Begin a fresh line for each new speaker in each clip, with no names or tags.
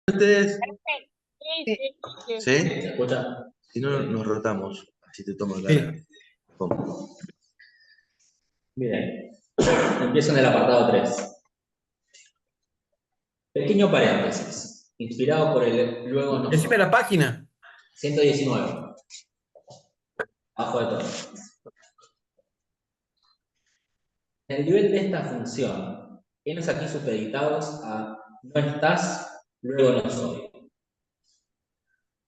Ustedes,
Perfecto. Sí,
Sí.
sí, sí.
¿sí?
¿Se escucha?
Si no, nos rotamos. Así te tomo acá
Sí.
la.
Bien. Empiezo en el apartado 3. Pequeño paréntesis. Inspirado por el luego no
Decime
soy.
la página.
119. Abajo de todo. En el nivel de esta función, hemos aquí supeditados a no estás, luego no soy.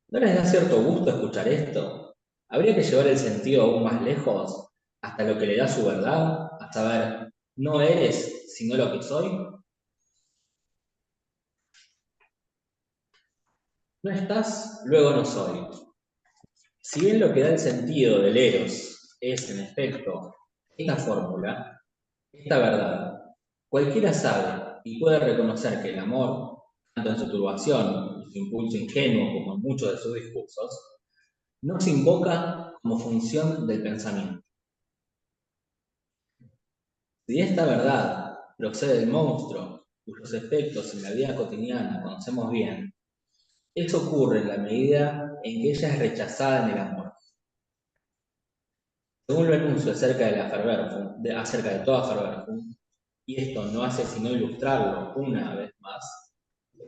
¿No les da cierto gusto escuchar esto? ¿Habría que llevar el sentido aún más lejos, hasta lo que le da su verdad, a saber, no eres, sino lo que soy? No estás, luego no soy. Si bien lo que da el sentido del eros es, en efecto, esta fórmula, esta verdad, cualquiera sabe y puede reconocer que el amor, tanto en su turbación y su impulso ingenuo como en muchos de sus discursos, no se invoca como función del pensamiento. Si esta verdad procede del monstruo, cuyos efectos en la vida cotidiana conocemos bien, eso ocurre en la medida en que ella es rechazada en el amor. Según lo enuncio acerca de la acerca de toda Verwerfung, y esto no hace sino ilustrarlo una vez más,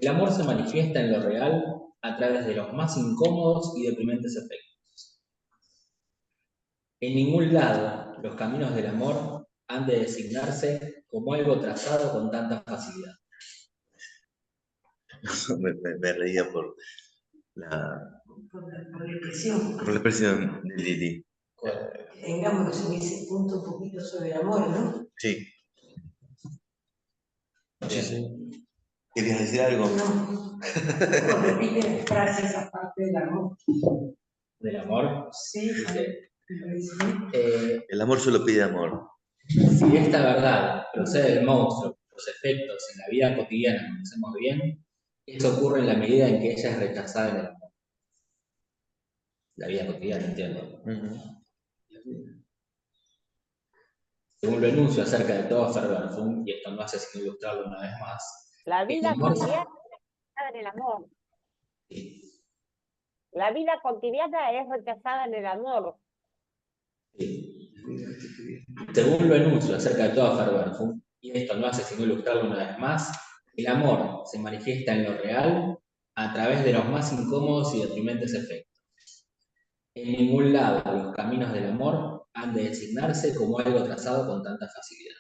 el amor se manifiesta en lo real a través de los más incómodos y deprimentes efectos. En ningún lado los caminos del amor han de designarse como algo trazado con tanta facilidad.
Me reía por la,
por la expresión.
por la expresión de Lili.
Tengamos en ese punto un poquito sobre el amor, ¿no?
Sí.
Bien.
¿Querías decir algo?
No. Repite frases aparte del amor.
¿Del amor?
Sí,
Dice,
El amor solo pide amor.
si esta verdad procede del monstruo, los efectos en la vida cotidiana conocemos bien, eso ocurre en la medida en que ella es rechazada en el amor. La vida cotidiana, entiendo. Según lo enuncio acerca de todo Verwerfung, y esto no hace sino ilustrarlo una vez más,
La
el
vida
amor
cotidiana es rechazada en el amor.
sí,
La vida cotidiana es rechazada en el amor.
sí. Según lo enuncio acerca de todo Verwerfung, y esto no hace sino ilustrarlo una vez más, el amor se manifiesta en lo real a través de los más incómodos y deprimentes efectos. En ningún lado los caminos del amor han de designarse como algo trazado con tanta facilidad.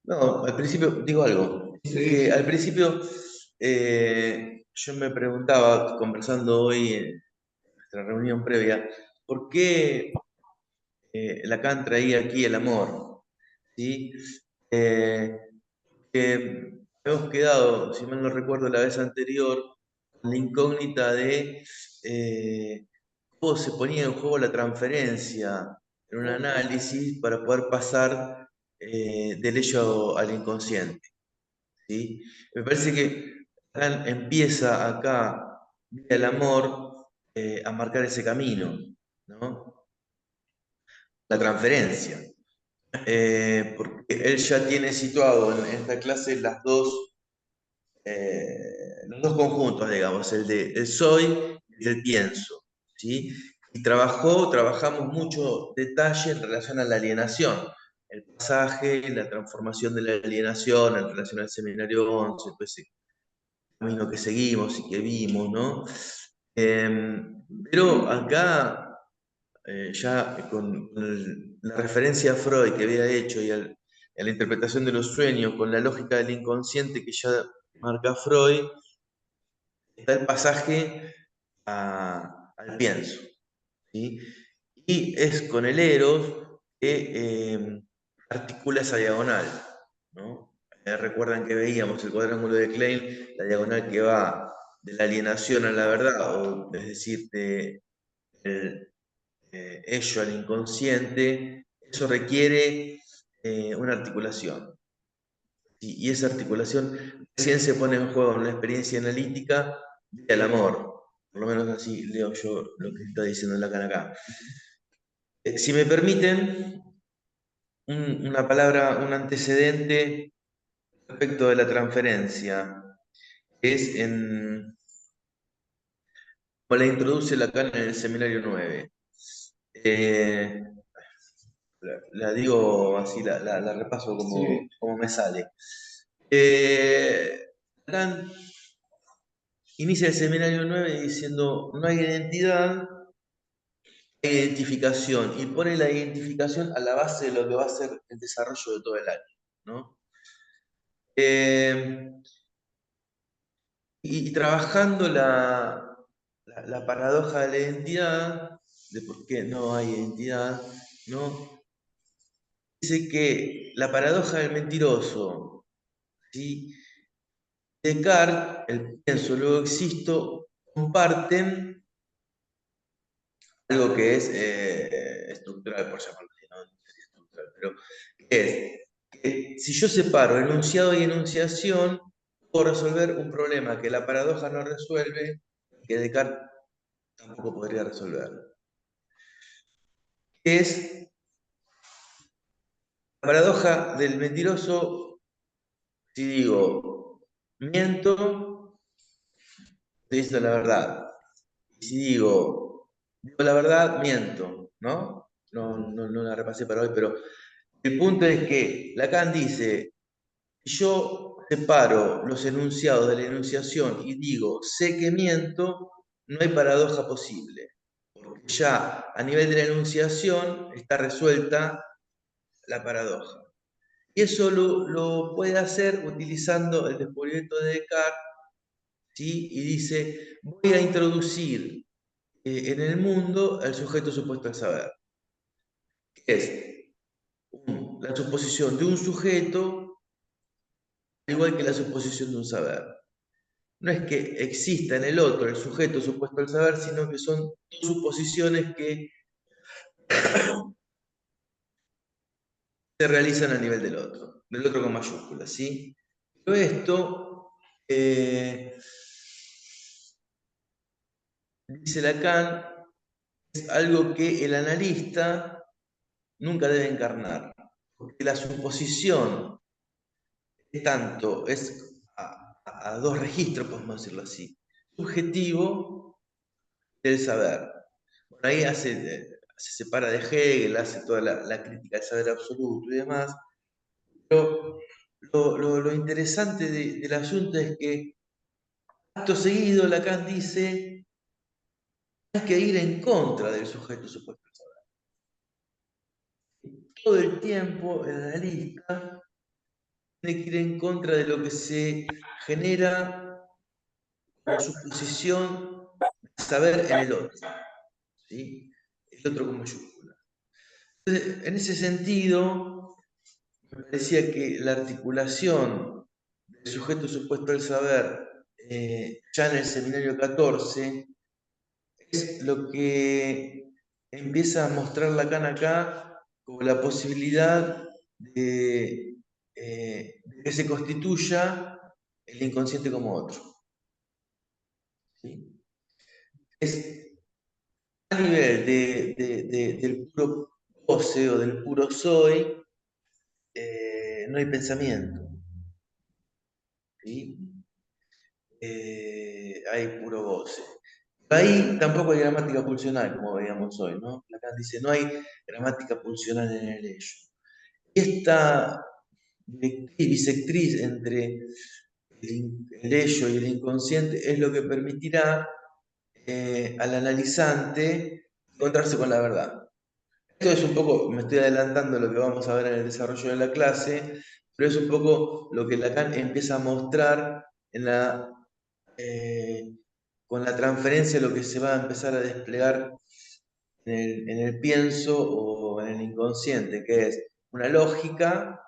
No, al principio, digo algo. Que al principio yo me preguntaba, conversando hoy en nuestra reunión previa, ¿por qué Lacan traía aquí el amor? ¿Sí? Que hemos quedado, si mal no recuerdo, la vez anterior, con la incógnita de cómo se ponía en juego la transferencia en un análisis para poder pasar del ello al inconsciente. ¿Sí? Me parece que Lacan empieza acá, vía el amor, a marcar ese camino, ¿no? La transferencia. Porque él ya tiene situado en esta clase los dos conjuntos, digamos, el del soy y el del pienso, ¿sí? Y trabajamos mucho detalle en relación a la alienación, el pasaje, la transformación de la alienación en relación al seminario 11, pues el camino que seguimos y que vimos, ¿no? Pero acá ya con la referencia a Freud que había hecho y a la interpretación de los sueños, con la lógica del inconsciente que ya marca Freud, está el pasaje al pienso. ¿Sí? Y es con el eros que articula esa diagonal, ¿no? Recuerdan que veíamos el cuadrángulo de Klein, la diagonal que va de la alienación a la verdad, o, es decir, del ello al inconsciente. Eso requiere una articulación. Y esa articulación recién se pone en juego en una experiencia analítica del amor. Por lo menos así leo yo lo que está diciendo Lacan acá. Si me permiten, una palabra, un antecedente respecto de la transferencia, es como la introduce Lacan en el seminario 9. La digo así, la repaso
Sí.
como me sale. Lacan inicia el seminario 9 diciendo, no hay identidad, hay identificación, y pone la identificación a la base de lo que va a ser el desarrollo de todo el año, ¿no? Y trabajando la paradoja de la identidad, de por qué no hay identidad, ¿no? Dice que la paradoja del mentiroso, ¿sí? Descartes, el pienso, luego existo, comparten algo que es estructural, por llamarlo así, ¿no? Estructural, pero que es que si yo separo enunciado y enunciación, puedo resolver un problema que la paradoja no resuelve, que Descartes tampoco podría resolver. Es la paradoja del mentiroso. Si digo miento, estoy diciendo la verdad. Y si digo la verdad, miento, ¿no? No la repasé para hoy, pero el punto es que Lacan dice, si yo separo los enunciados de la enunciación y digo sé que miento, no hay paradoja posible. Porque ya a nivel de la enunciación está resuelta la paradoja. Y eso lo puede hacer utilizando el descubrimiento de Descartes, ¿sí? Y dice, voy a introducir en el mundo el sujeto supuesto al saber, que es la suposición de un sujeto, igual que la suposición de un saber. No es que exista en el otro el sujeto supuesto al saber, sino que son dos suposiciones que se realizan a nivel del otro con mayúsculas, ¿sí? Pero esto, dice Lacan, es algo que el analista nunca debe encarnar, porque la suposición es a dos registros, podemos decirlo así, subjetivo del saber. Bueno, ahí se separa de Hegel, hace toda la crítica del saber absoluto y demás, pero lo interesante del asunto es que acto seguido Lacan dice hay que ir en contra del sujeto supuesto al saber. Todo el tiempo el analista tiene que ir en contra de lo que se genera como suposición de saber en el otro, ¿sí? El otro con mayúscula. Entonces, en ese sentido, me parecía que la articulación del sujeto supuesto al saber ya en el seminario 14 es lo que empieza a mostrar Lacan acá como la posibilidad de que se constituya el inconsciente como otro, ¿sí? Es a nivel del puro goce o del puro soy, no hay pensamiento, ¿sí? Hay puro goce. Ahí tampoco hay gramática pulsional, como veíamos hoy, ¿no? Lacan dice, no hay gramática pulsional en el ello. Y esta bisectriz entre el ello y el inconsciente es lo que permitirá al analizante encontrarse con la verdad. Esto es un poco, me estoy adelantando a lo que vamos a ver en el desarrollo de la clase, pero es un poco lo que Lacan empieza a mostrar con la transferencia, lo que se va a empezar a desplegar en el pienso o en el inconsciente, que es una lógica,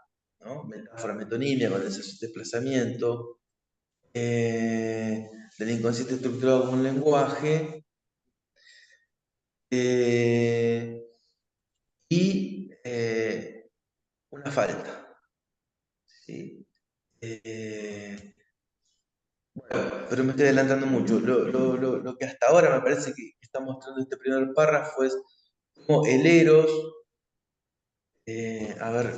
¿no? Metáfora metonimia con el desplazamiento, del inconsciente estructurado como un lenguaje, y una falta, ¿sí? Bueno, pero me estoy adelantando mucho. Lo que hasta ahora me parece que está mostrando este primer párrafo es cómo el eros, a ver,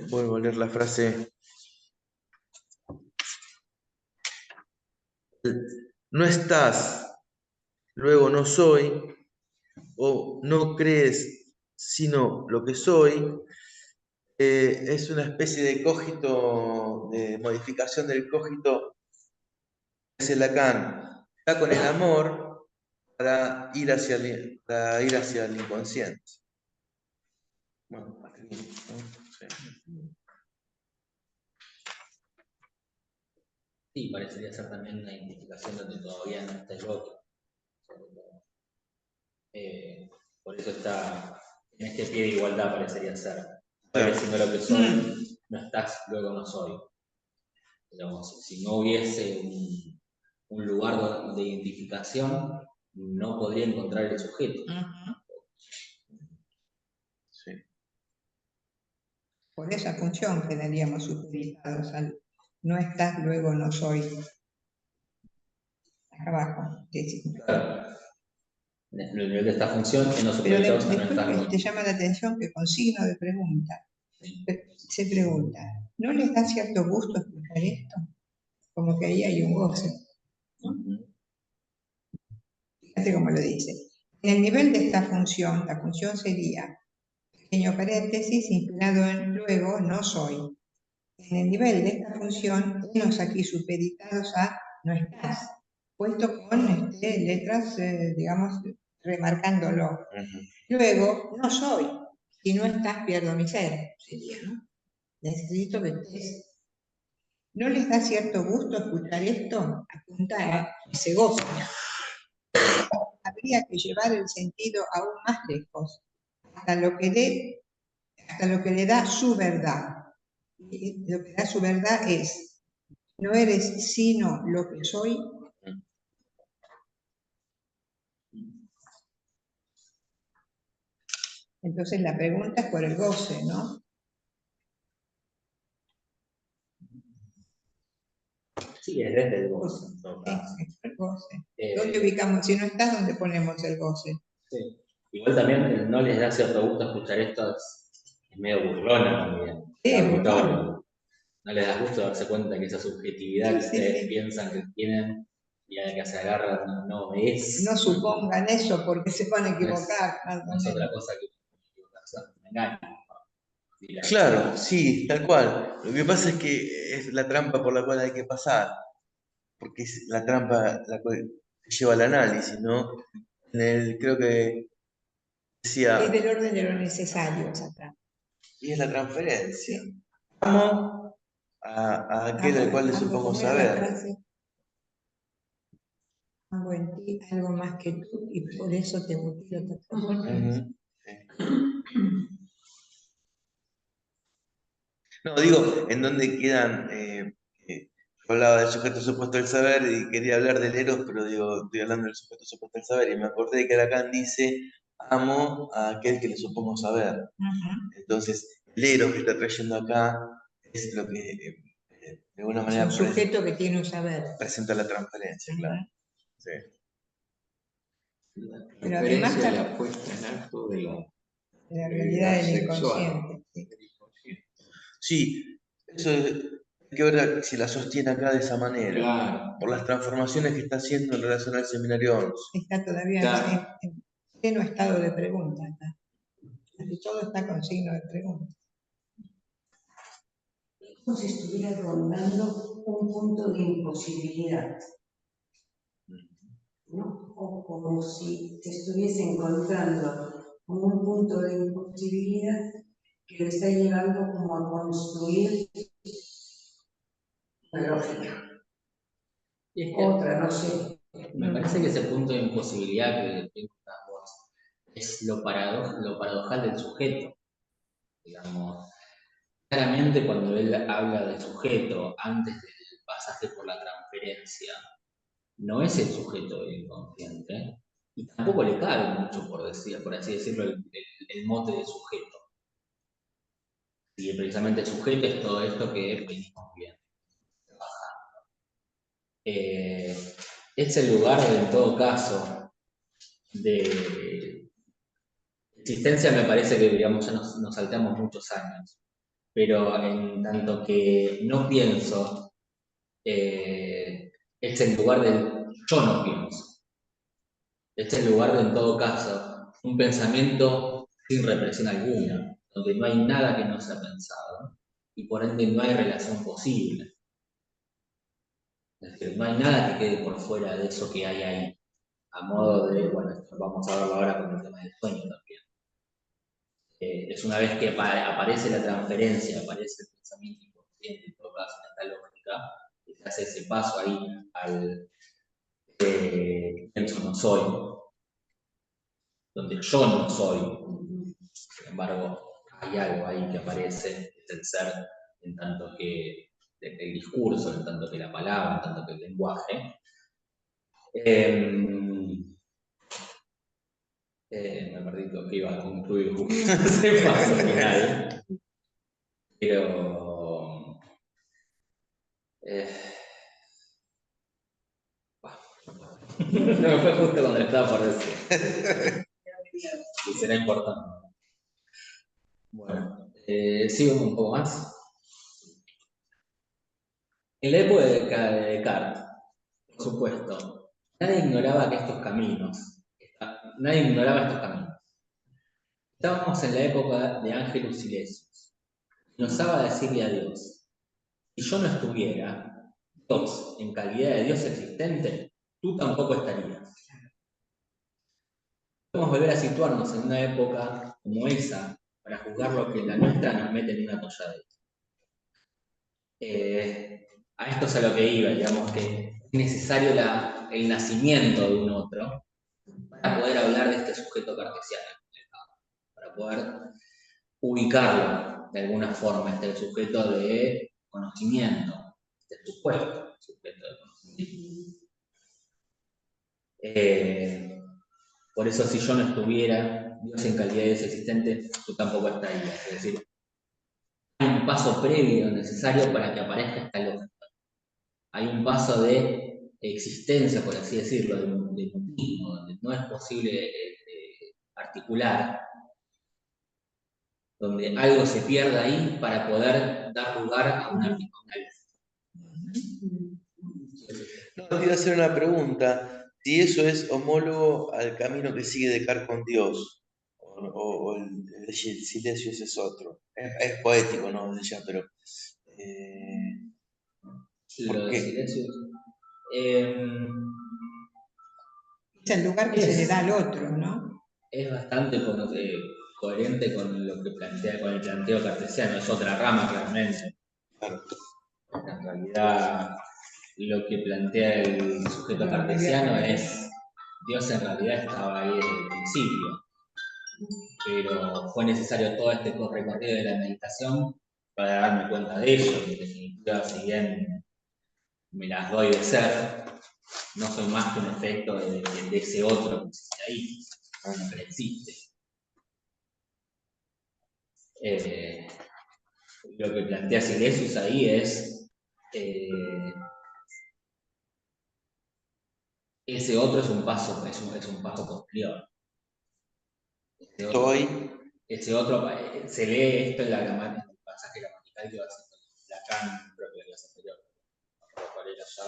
vuelvo a leer la frase no estás, luego no soy, o no crees, sino lo que soy, es una especie de cogito, de modificación del cogito que hace Lacan. Está con el amor para ir hacia el inconsciente. Bueno, hasta aquí, ¿no? Sí.
Sí, parecería ser también una identificación donde todavía no está el otro. Por eso está en este pie de igualdad, parecería ser.
Claro.
Siendo lo que soy, no estás, luego no soy. Digamos, si no hubiese un lugar de identificación, no podría encontrar el sujeto.
Sí.
Por esa función quedaríamos supeditados al no estás, luego no soy. Acá abajo.
Claro. En el nivel de esta función, en los
Pero
supeditados a no
después
estás.
te llama la atención que con signo de pregunta
Sí.
se pregunta, ¿no les da cierto gusto escuchar esto? Como que ahí hay un goce. Fíjate cómo lo dice. En el nivel de esta función, la función sería, pequeño paréntesis, inspirado en luego, no soy. En el nivel de esta función, tenemos aquí supeditados a no estás, puesto con letras, digamos, remarcándolo.
Ujú.
Luego, no soy. Si no estás, pierdo mi ser, sería, ¿no? Necesito que estés. ¿No les da cierto gusto escuchar esto? Apunta a ese gozo. Habría que llevar el sentido aún más lejos, hasta lo que le da su verdad. Y lo que da su verdad es, no eres sino lo que soy. Entonces la pregunta es por el goce, ¿no?
Sí, es desde el goce, en todo caso.
Sí, el goce.
Eh,
¿Dónde ubicamos? Si no estás, ¿dónde ponemos el goce?
Sí. Igual también no les da cierto gusto escuchar esto, es medio burlona también.
Sí,
auditorio. No les da gusto darse cuenta que esa subjetividad que
Sí,
ustedes
sí.
piensan que tienen y a la que se agarran no es.
No supongan eso porque se van a equivocar.
No es otra cosa que me engañan.
Claro, sí, tal cual. Lo que pasa es que es la trampa por la cual hay que pasar, porque es la trampa la cual lleva al análisis, ¿no? Creo que
Es
decía,
del orden de lo necesario esa trampa.
y es la transferencia.
Sí.
Amo a aquel al cual le supongo
¿Cómo era la
saber.
frase? Hago en ti algo más que tú y por eso te mutilo.
Ujú, sí. No, digo, en dónde quedan. Yo hablaba del sujeto supuesto del saber y quería hablar del eros, pero digo, estoy hablando del sujeto supuesto del saber y me acordé que Lacan dice: amo a aquel que le supongo saber. Entonces, el eros que está trayendo acá es lo que de alguna
Es
manera
un sujeto que tiene un saber.
presenta la transferencia, claro. Sí.
Pero además
Referencia a la puesta en acto de la
realidad del
sexual.
inconsciente. Sí.
Del inconsciente.
Sí, eso hay que ver si la sostiene acá de esa manera,
Claro.
por las transformaciones que está haciendo en relación al seminario 11.
Está todavía
Claro.
en pleno estado de pregunta. Casi todo está con signo de pregunta.
Como si estuviera rondando un punto de imposibilidad, ¿no? O como si te estuviese encontrando con un punto de imposibilidad que lo está llevando como a construir una lógica.
Y es que
Otra, no sé.
me parece que ese punto de imposibilidad que encontrás vos es lo paradojal del sujeto. Digamos, claramente cuando él habla del sujeto antes del pasaje por la transferencia, no es el sujeto del inconsciente y tampoco le cabe mucho, por así decirlo, el mote de sujeto. Y precisamente el sujeto es todo esto que venimos viendo. Es el lugar, en todo caso, de existencia. Me parece que, digamos, ya nos saltamos muchos años, pero en tanto que no pienso, es es el lugar del yo no pienso. Es el lugar de, en todo caso, un pensamiento sin represión alguna, donde no hay nada que no sea pensado y por ende no hay relación posible. Es decir, no hay nada que quede por fuera de eso que hay ahí. A modo de, bueno, esto vamos a verlo ahora con el tema del sueño también. Es una vez que aparece la transferencia, aparece el pensamiento inconsciente, en todo caso, en esta lógica, y se hace ese paso ahí al pienso no soy, donde yo no soy. Sin embargo, hay algo ahí que aparece, es el ser, en tanto que el discurso, en tanto que la palabra, en tanto que el lenguaje. Me perdí lo que iba a concluir ese paso final, pero no, fue justo cuando le estaba por decir. Y será importante. Bueno, sigo un poco más. En la época de Descartes, por supuesto, nadie ignoraba estos caminos. Estábamos en la época de Ángelus Silesius. Nos osaba decirle a Dios: si yo no estuviera, Dios, en calidad de Dios existente, tú tampoco estarías. Podemos volver a situarnos en una época como esa para juzgar lo que en la nuestra nos mete en una atolladera. A esto es a lo que iba, digamos que es necesario el nacimiento de un otro para poder hablar de este sujeto cartesiano, para poder ubicarlo de alguna forma, este sujeto de conocimiento, este supuesto sujeto de conocimiento. Por eso, si yo no estuviera, Dios en calidad de Dios existente, tú tampoco estarías. Es decir, hay un paso previo necesario para que aparezca esta lógica. Hay un paso de existencia, por así decirlo, de mutismo, donde no es posible articular, donde algo se pierde ahí para poder dar lugar a una articulación.
No, te iba a hacer una pregunta. Si eso es homólogo al camino que sigue Descartes con Dios, o el Silesius es otro. Es poético, ¿no? Ya, pero.
Lo de
qué?
Silesius.
Es el lugar que se le da al otro, ¿no?
Es bastante coherente con lo que plantea, con el planteo cartesiano. Es otra rama, claramente.
Claro.
En realidad, lo que plantea el sujeto cartesiano es: Dios en realidad estaba ahí desde el principio, pero fue necesario todo este recorrido de la meditación para darme cuenta de ello. En definitiva, si bien me las doy de ser, no soy más que un efecto de ese otro que existe ahí, que existe. Lo que plantea Silesius ahí es ese otro es un paso, es un paso posterior. Ese otro se lee esto en la gramática, el pasaje gramatical que va a ser Lacan, creo que la clase anterior, no recuerdo cuál era ya,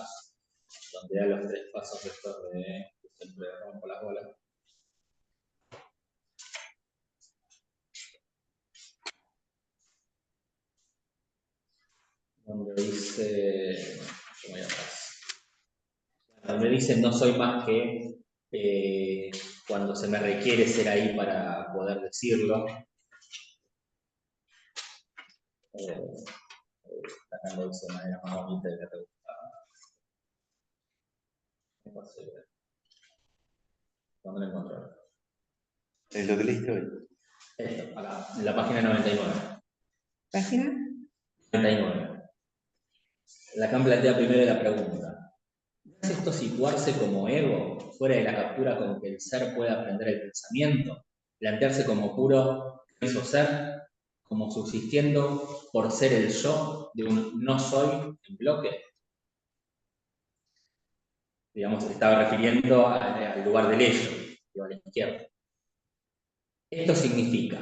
donde da los tres pasos estos de siempre rompo las bolas. Donde dice, donde dice: no soy más que cuando se me requiere ser ahí para poder decirlo. Acá lo dice de manera más bonita de la que gustaba. ¿Dónde lo encontré?
Es lo que leíste hoy.
Esto, acá, en la página 99.
¿Página?
99. Lacan plantea primero la pregunta: ¿no es esto situarse como ego, fuera de la captura con que el ser pueda aprender el pensamiento? ¿Plantearse como puro eso ser, como subsistiendo por ser el yo de un no soy en bloque? Digamos, se estaba refiriendo al lugar del ello, que va a la izquierda. Esto significa: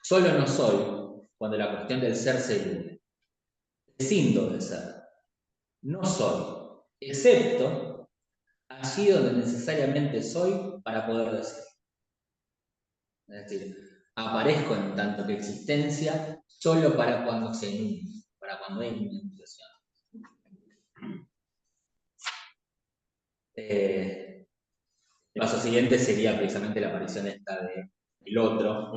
solo no soy cuando la cuestión del ser se elude. Prescindo del ser. No soy excepto allí donde necesariamente soy para poder decir. Es decir, aparezco en tanto que existencia solo para cuando se enuncia, para cuando hay enunciación. El paso siguiente sería precisamente la aparición esta de el otro,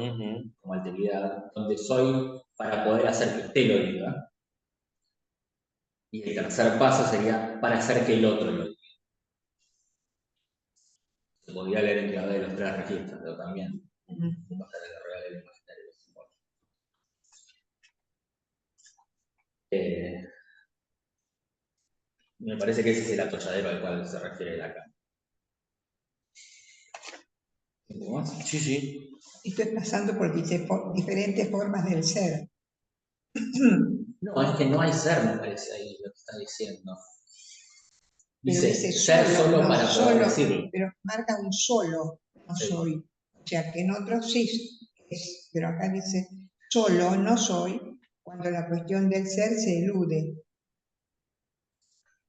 como alteridad, donde soy para poder hacer que usted lo diga. Y el tercer paso sería para hacer que el otro lo diga. Se podría leer en clave de los tres registros, pero también me parece que ese es el atolladero al cual se refiere acá. ¿Algo más?
Sí, sí.
Estoy pasando por diferentes formas del ser.
No, es que no hay ser, me parece ahí lo que está diciendo.
Pero
Dice
dice
ser solo
no
para poder decirlo.
pero marca un solo, no
Sí.
soy. O sea que en otros sí es, pero acá dice solo, no soy, cuando la cuestión del ser se elude.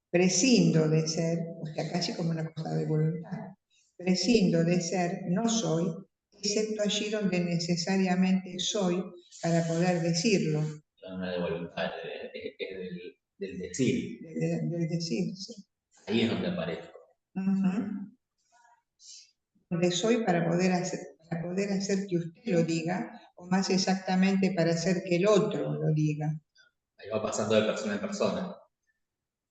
Prescindo de ser, o sea, casi como una cosa de voluntad. Prescindo de ser, no soy, excepto allí donde necesariamente soy para poder decirlo.
No de voluntad, es del decir.
Del decir, sí.
Ahí es donde aparezco.
Donde soy para poder hacer que usted lo diga, o más exactamente para hacer que el otro lo diga.
Ahí va pasando de persona en persona.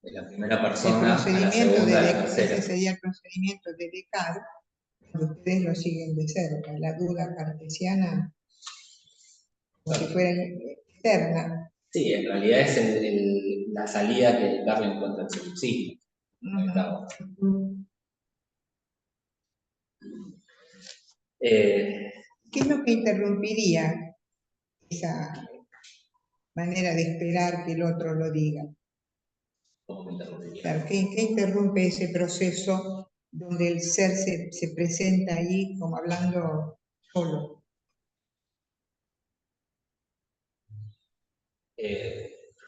De la primera
El
persona a la
procedimiento
segunda, a la
ese
tercera.
sería el procedimiento de Descartes, cuando ustedes lo siguen de cerca. La duda cartesiana, como si fuera externa.
Sí, en realidad es la salida que Descartes encuentra en su sí.
¿Qué es lo que interrumpiría esa manera de esperar que el otro lo diga?
¿Cómo interrumpiría?
Claro, ¿qué interrumpe ese proceso donde el ser se presenta ahí como hablando solo?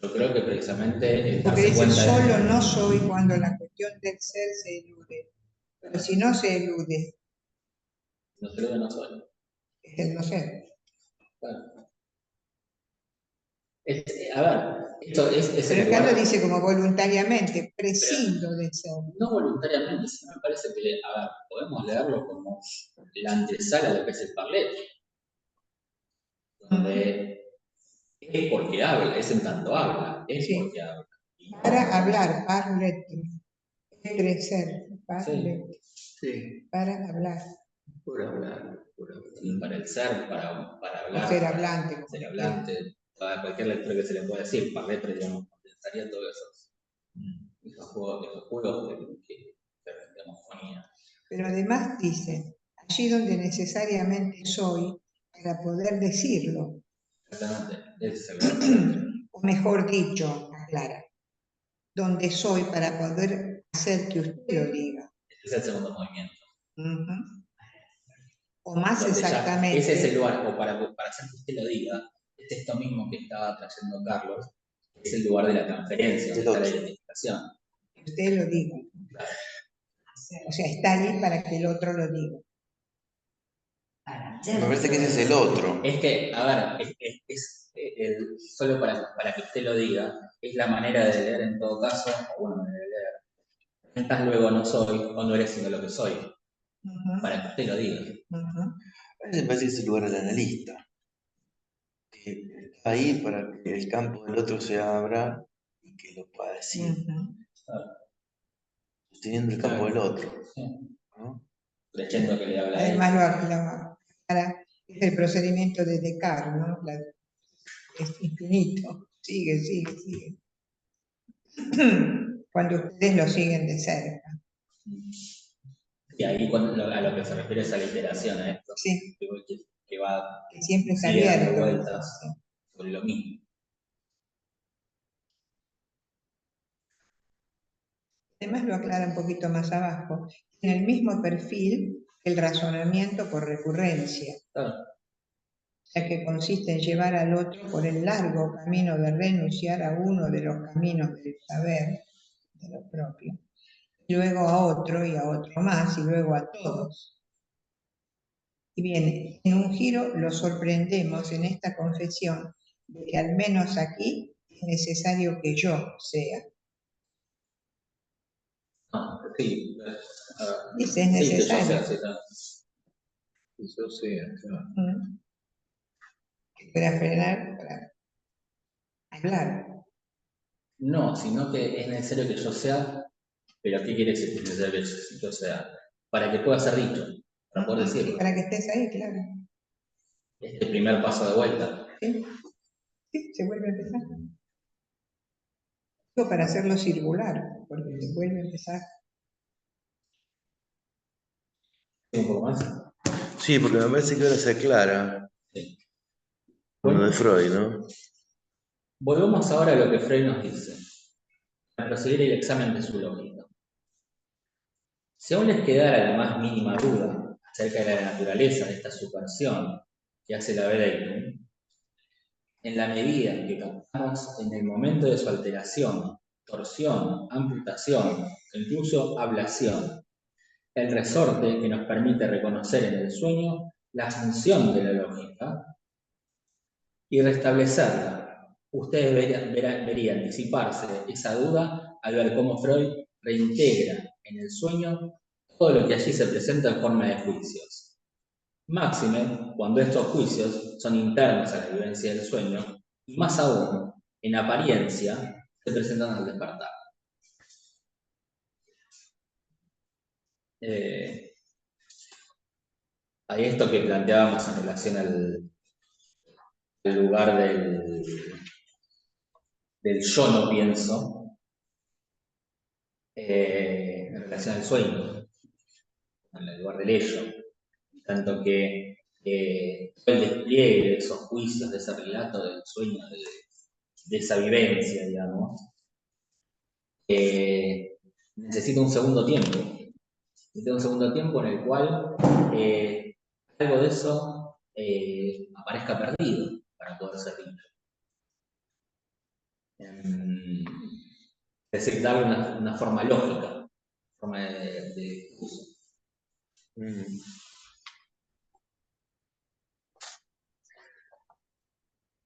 Yo creo que precisamente
Porque
darse
dice,
cuenta
solo no soy cuando la cuestión del ser se elude. Pero si no se elude,
no creo que no soy.
es el no ser.
Claro. A ver, esto es
Pero
el
acá
lugar.
lo dice como voluntariamente, prescindo de ser.
No voluntariamente, sí me parece que, a ver, podemos leerlo como la antesala de lo que es el parlet. Donde es porque habla, es en tanto habla, es
Sí.
porque habla.
Para hablar, parlet, crecer, parlet,
Sí.
para hablar.
Por hablar, por hablar. Y para el ser, para hablar.
O ser hablante. Como
Ser hablante, para cualquier lectura que se le pueda decir, parlet, digamos, estaría todo eso. Esos juegos que digamos, ponía.
Pero además dice, allí donde necesariamente soy, para poder decirlo.
Exactamente, ese es el verbo.
O mejor dicho, aclara, donde soy para poder hacer que usted lo diga.
Ese es el segundo movimiento.
O más
Donde
exactamente.
Ese es el lugar, o para hacer que usted lo diga, es esto mismo que estaba trayendo Carlos, es el lugar de la transferencia, donde está la identificación.
Que usted lo diga. O sea, está ahí para que el otro lo diga.
Me parece que ese es el otro.
Es que, a ver, solo para que usted lo diga, es la manera de leer en todo caso, o una manera de leer. Estás luego no soy, o no eres sino lo que soy. Para que usted lo diga.
A mí me parece que es el lugar del analista. Que está ahí para que el campo del otro se abra y que lo pueda decir. Sosteniendo el campo del otro. ¿No?
Creyendo que le habla a él.
Además, es el procedimiento de Descartes, ¿no? Es infinito. Sigue. Cuando ustedes lo siguen de cerca.
Y ahí a lo que se refiere es a la iteración, ¿eh?
Sí.
Que va
Que siempre está
dando
abierto.
vueltas sobre lo mismo.
Además lo aclara un poquito más abajo. En el mismo perfil, el razonamiento por recurrencia.
Claro.
O sea que consiste en llevar al otro por el largo camino de renunciar a uno de los caminos del saber, de lo propio, y luego a otro y a otro más y luego a todos. Y bien, en un giro lo sorprendemos en esta confesión de que al menos aquí es necesario que yo sea.
No, sí.
Dice, es
Sí, que yo
necesario.
sea, sí, está.
Eso sí, claro.
Que pueda frenar para hablar.
No, sino que es necesario que yo sea, pero ¿qué quiere decir que es necesario que yo sea? Para que pueda ser dicho, para poder
Sí,
decirlo.
para que estés ahí, claro.
Este primer paso de vuelta.
Sí, sí, se vuelve a empezar. Digo, para hacerlo circular, porque se vuelve a empezar.
¿Un poco más?
Sí, porque me parece que ahora se aclara
Sí.
con lo de
Bueno,
Freud, ¿no?
volvamos ahora a lo que Freud nos dice, para proseguir el examen de su lógica. Si aún les quedara la más mínima duda acerca de la naturaleza de esta subversión que hace la Bacon, en la medida en que captamos en el momento de su alteración, torsión, amputación, e incluso ablación, el resorte que nos permite reconocer en el sueño la función de la lógica y restablecerla, ustedes verían disiparse esa duda al ver cómo Freud reintegra en el sueño todo lo que allí se presenta en forma de juicios. Máxime cuando estos juicios son internos a la vivencia del sueño y más aún, en apariencia, se presentan al despertar. Hay esto que planteábamos en relación al lugar del yo no pienso, en relación al sueño, en el lugar del ello, tanto que todo el despliegue de esos juicios, de ese relato del sueño, de esa vivencia, digamos, necesita un segundo tiempo. Necesita un segundo tiempo en el cual algo de eso aparezca perdido para poder ser dicho. Es decir, darle una forma lógica, forma de uso.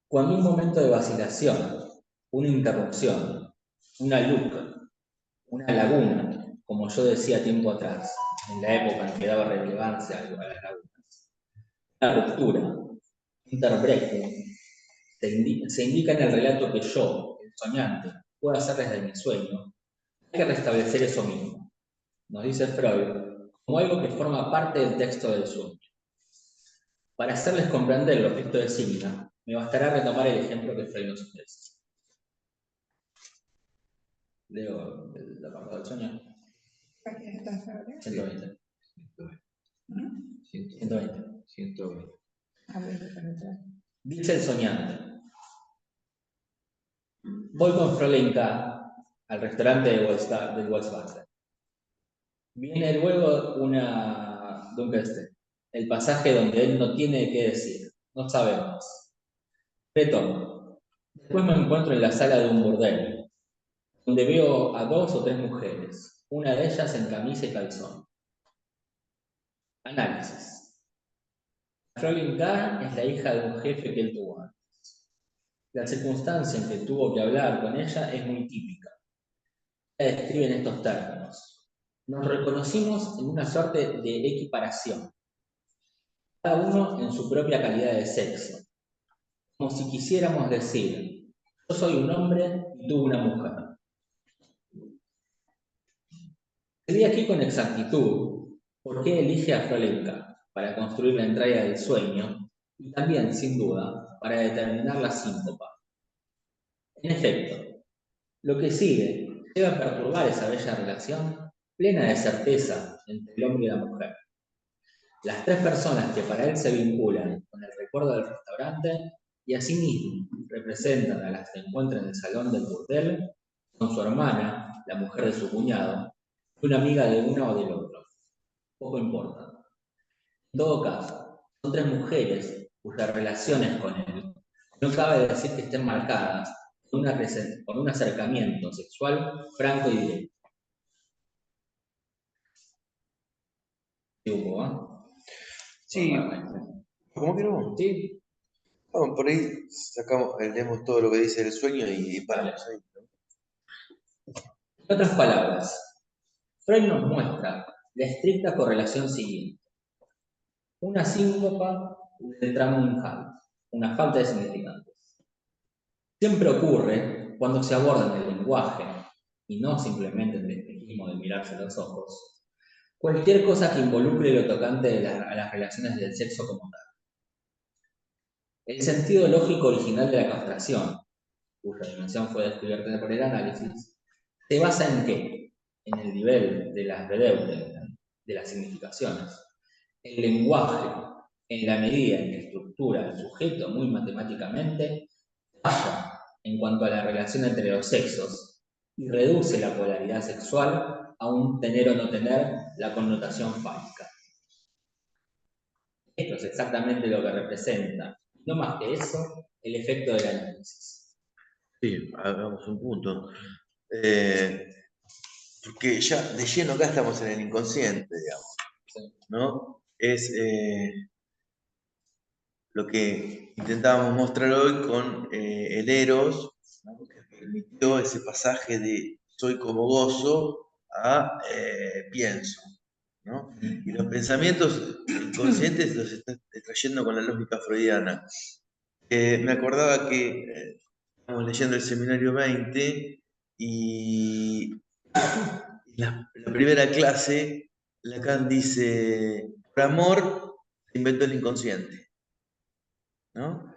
Cuando un momento de vacilación, una interrupción, una luz, una laguna, como yo decía tiempo atrás, en la época en que daba relevancia a las lagunas, una ruptura, interbreque, se indica en el relato que yo, el soñante, puedo hacer desde mi sueño, hay que restablecer eso mismo, nos dice Freud, como algo que forma parte del texto del sueño. Para hacerles comprender lo que esto designa, me bastará retomar el ejemplo que Freud nos ofrece. Leo el apartado del sueño.
¿Página estás ahora?
120. 120.
120.
Ah, bueno, para atrás.
Dice el soñante. Voy con Fräulein K. al restaurante del Westbacher. Viene luego una Dunkelstein, el pasaje donde él no tiene qué decir, no sabe más. Retomo. Después me encuentro en la sala de un burdel, donde veo a 2 o 3 mujeres, una de ellas en camisa y calzón. Análisis. Fräulein K. es la hija de un jefe que él tuvo antes. La circunstancia en que tuvo que hablar con ella es muy típica. Ella describe en estos términos. Nos reconocimos en una suerte de equiparación, cada uno en su propia calidad de sexo, como si quisiéramos decir, yo soy un hombre y tú una mujer. Sería aquí con exactitud por qué elige a Fräulein K. para construir la entrada del sueño y también, sin duda, para determinar la síncopa. En efecto, lo que sigue debe perturbar esa bella relación plena de certeza entre el hombre y la mujer. Las 3 personas que para él se vinculan con el recuerdo del restaurante y asimismo representan a las que encuentra en el salón del burdel son su hermana, la mujer de su cuñado, y una amiga de uno o del otro. Poco importa. En todo caso, son 3 mujeres cuyas relaciones con él no cabe decir que estén marcadas por un acercamiento sexual franco y directo. Hugo, ¿ah?
Sí,
Formalmente.
¿cómo que no?
Sí,
Vamos, por ahí sacamos, leemos todo lo que dice el sueño y
vale.
paramos ahí, ¿no?
En otras palabras, Freud nos muestra la estricta correlación siguiente. Una síncopa del tramo uncal, una falta de significantes. Siempre ocurre cuando se aborda en el lenguaje, y no simplemente en el espejismo de mirarse a los ojos, cualquier cosa que involucre lo tocante a las relaciones del sexo como tal. El sentido lógico original de la castración, cuya dimensión fue descubierta por el análisis, se basa en qué? En el nivel de las redeutes, de las significaciones. El lenguaje, en la medida en que estructura el sujeto muy matemáticamente, falla en cuanto a la relación entre los sexos y reduce la polaridad sexual a un tener o no tener la connotación fálica. Esto es exactamente lo que representa, no más que eso, el efecto del análisis.
Sí, hagamos un punto. Porque ya de lleno acá estamos en el inconsciente, digamos,
Sí.
¿no? Es lo que intentábamos mostrar hoy con el Eros, ¿no? Que permitió ese pasaje de soy como gozo a pienso, ¿no? Y los pensamientos inconscientes los está trayendo con la lógica freudiana. Me acordaba que estamos leyendo el seminario 20 y la primera clase, Lacan dice, por amor se inventó el inconsciente, ¿no?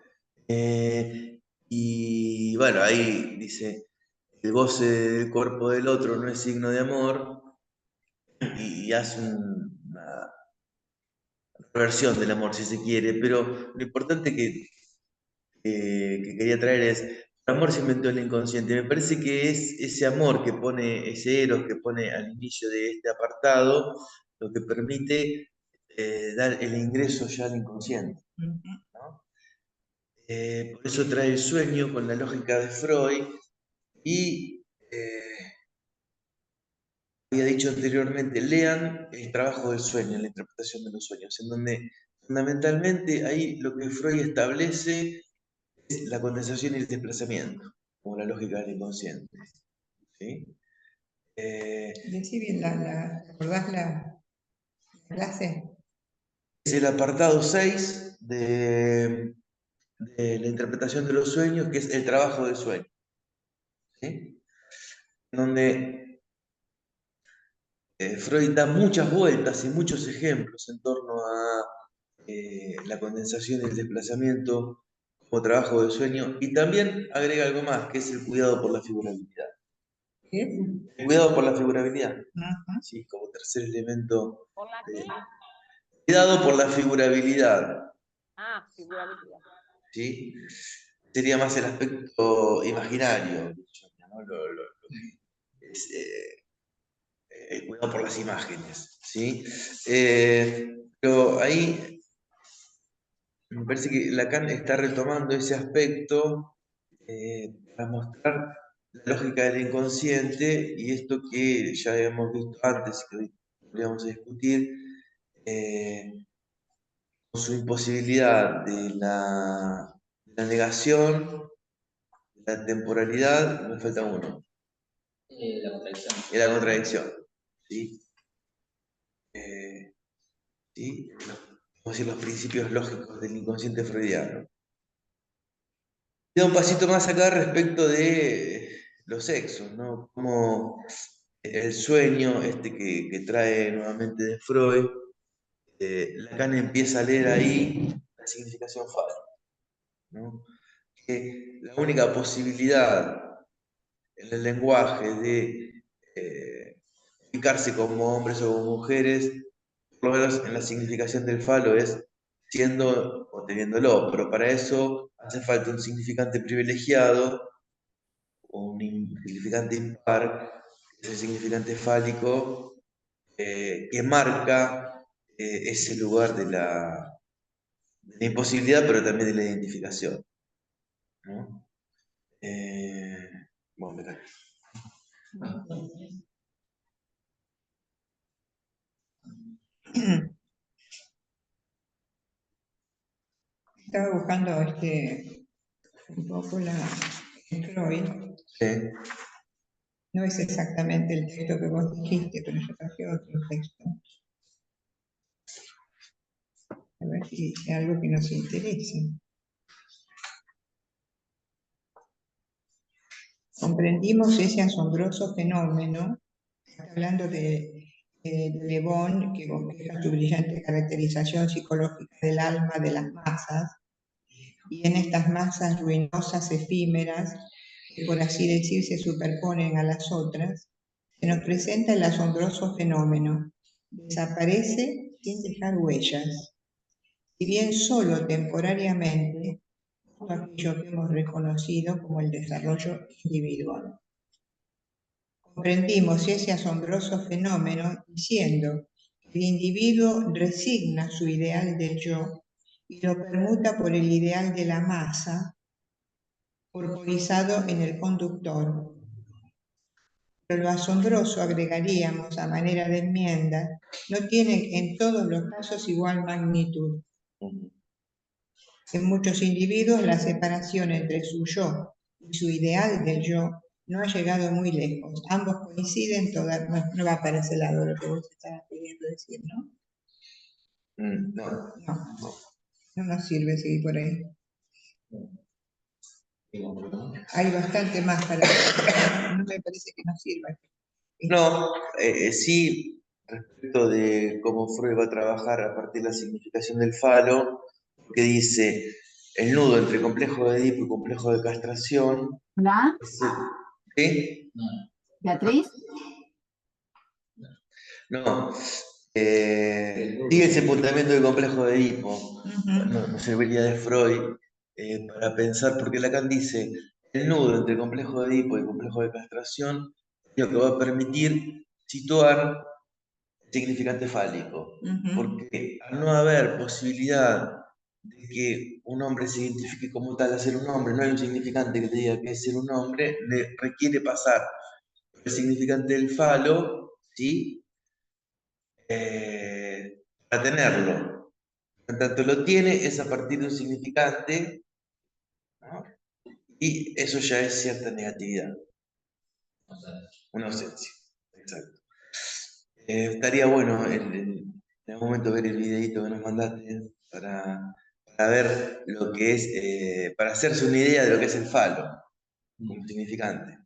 Y bueno, ahí dice, el goce del cuerpo del otro no es signo de amor, y hace una versión del amor, si se quiere, pero lo importante que quería traer es, el amor se inventó en el inconsciente. Me parece que es ese amor que pone, ese eros que pone al inicio de este apartado, lo que permite dar el ingreso ya al inconsciente, ¿no? Por eso trae el sueño con la lógica de Freud y había dicho anteriormente, lean el trabajo del sueño, la interpretación de los sueños, en donde fundamentalmente ahí lo que Freud establece es la condensación y el desplazamiento, como la lógica del inconsciente. ¿Sí?
Decí bien, ¿recordás la clase?
Es el apartado 6 de la interpretación de los sueños, que es el trabajo del sueño. ¿Sí? Donde Freud da muchas vueltas y muchos ejemplos en torno a la condensación y el desplazamiento como trabajo del sueño, y también agrega algo más, que es el cuidado por la figurabilidad.
¿Qué es?
El cuidado por la figurabilidad,
Ajá.
¿sí? Como tercer elemento.
¿Por la qué?
Cuidado por la figurabilidad,
Ah, figurabilidad.
¿sí? Sería más el aspecto imaginario, ¿no? Es, el cuidado por las imágenes, ¿sí? Pero ahí me parece que Lacan está retomando ese aspecto para mostrar la lógica del inconsciente y esto que ya habíamos visto antes y que hoy podríamos discutir, con su imposibilidad de la negación, de la temporalidad, me falta uno,
La contradicción.
y la contradicción, ¿sí? ¿Sí? Vamos a decir, los principios lógicos del inconsciente freudiano. Queda un pasito más acá respecto de los sexos, ¿no? Como el sueño este que trae nuevamente de Freud, Lacan empieza a leer ahí la significación fálica, ¿no? Que la única posibilidad en el lenguaje de explicarse como hombres o como mujeres, por lo menos en la significación del falo, es siendo o teniéndolo, pero para eso hace falta un significante privilegiado o un significante impar, que es el significante fálico, que marca ese lugar de la imposibilidad, pero también de la identificación, ¿no? Bueno, me callo.
Estaba buscando un poco el Freud.
Sí.
No es exactamente el texto que vos dijiste, pero yo traje otro texto. A ver si es algo que nos interese. Comprendimos ese asombroso fenómeno, está hablando de Le Bon, que bosqueja su brillante caracterización psicológica del alma de las masas, y en estas masas ruinosas, efímeras, que por así decir se superponen a las otras, se nos presenta el asombroso fenómeno. Desaparece sin dejar huellas. Si bien solo temporariamente, todo aquello que hemos reconocido como el desarrollo individual. Comprendimos ese asombroso fenómeno diciendo que el individuo resigna su ideal del yo y lo permuta por el ideal de la masa, corporizado en el conductor. Pero lo asombroso, agregaríamos a manera de enmienda, no tiene en todos los casos igual magnitud. En muchos individuos la separación entre su yo y su ideal del yo no ha llegado muy lejos. Ambos coinciden, no va para ese lado lo que vos estabas queriendo decir, ¿no?
No.
No nos sirve seguir por ahí. Hay bastante más para no me parece que nos sirva.
No, sí, respecto de cómo Freud va a trabajar a partir de la significación del falo, que dice el nudo entre complejo de Edipo y complejo de castración.
¿Hola?
¿Sí?
¿Beatriz?
No. Sigue el sepultamiento del complejo de Edipo. No serviría de Freud para pensar, porque Lacan dice el nudo entre complejo de Edipo y complejo de castración es lo que va a permitir situar el significante fálico. Porque al no haber posibilidad de que un hombre se identifique como tal a ser un hombre, no hay un significante que te diga que es ser un hombre, le requiere pasar el significante del falo, ¿sí? Para tenerlo. En tanto lo tiene, es a partir de un significante, ¿no? Y eso ya es cierta negatividad. Una ausencia. Exacto. Estaría bueno en algún momento ver el videito que nos mandaste para ver lo que es, para hacerse una idea de lo que es el falo, como significante.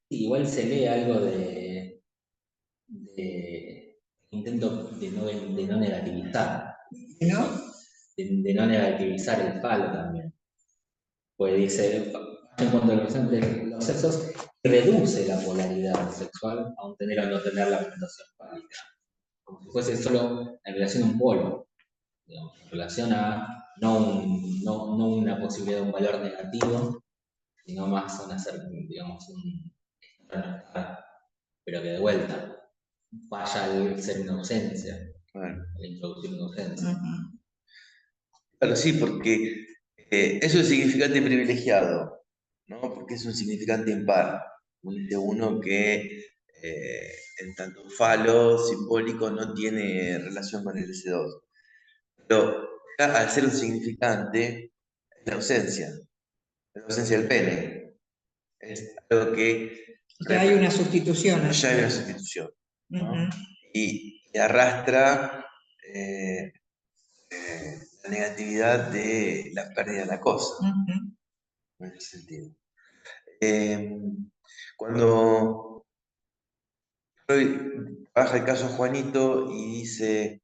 Igual se lee algo de intento de no negativizar.
¿No?
De no negativizar el falo también. Pues dice, en cuanto a los sexos, reduce la polaridad sexual a tener o no tener la orientación fálica. Como si fuese solo en relación a un polo, digamos, en relación a no una posibilidad de un valor negativo, sino más a digamos, un estar, pero que de vuelta vaya al ser una ausencia,
Bueno.
al introducir una ausencia.
Claro, sí, porque eso es significante privilegiado, ¿no? Porque es un significante impar, de uno que en tanto falo simbólico no tiene relación con el S2. Pero al ser un significante, es la ausencia del pene. Es algo que...
Ya hay una sustitución.
Ya hay una sustitución, ¿no? Y arrastra la negatividad de la pérdida de la cosa, en ese sentido. Cuando Freud trabaja el caso Juanito y dice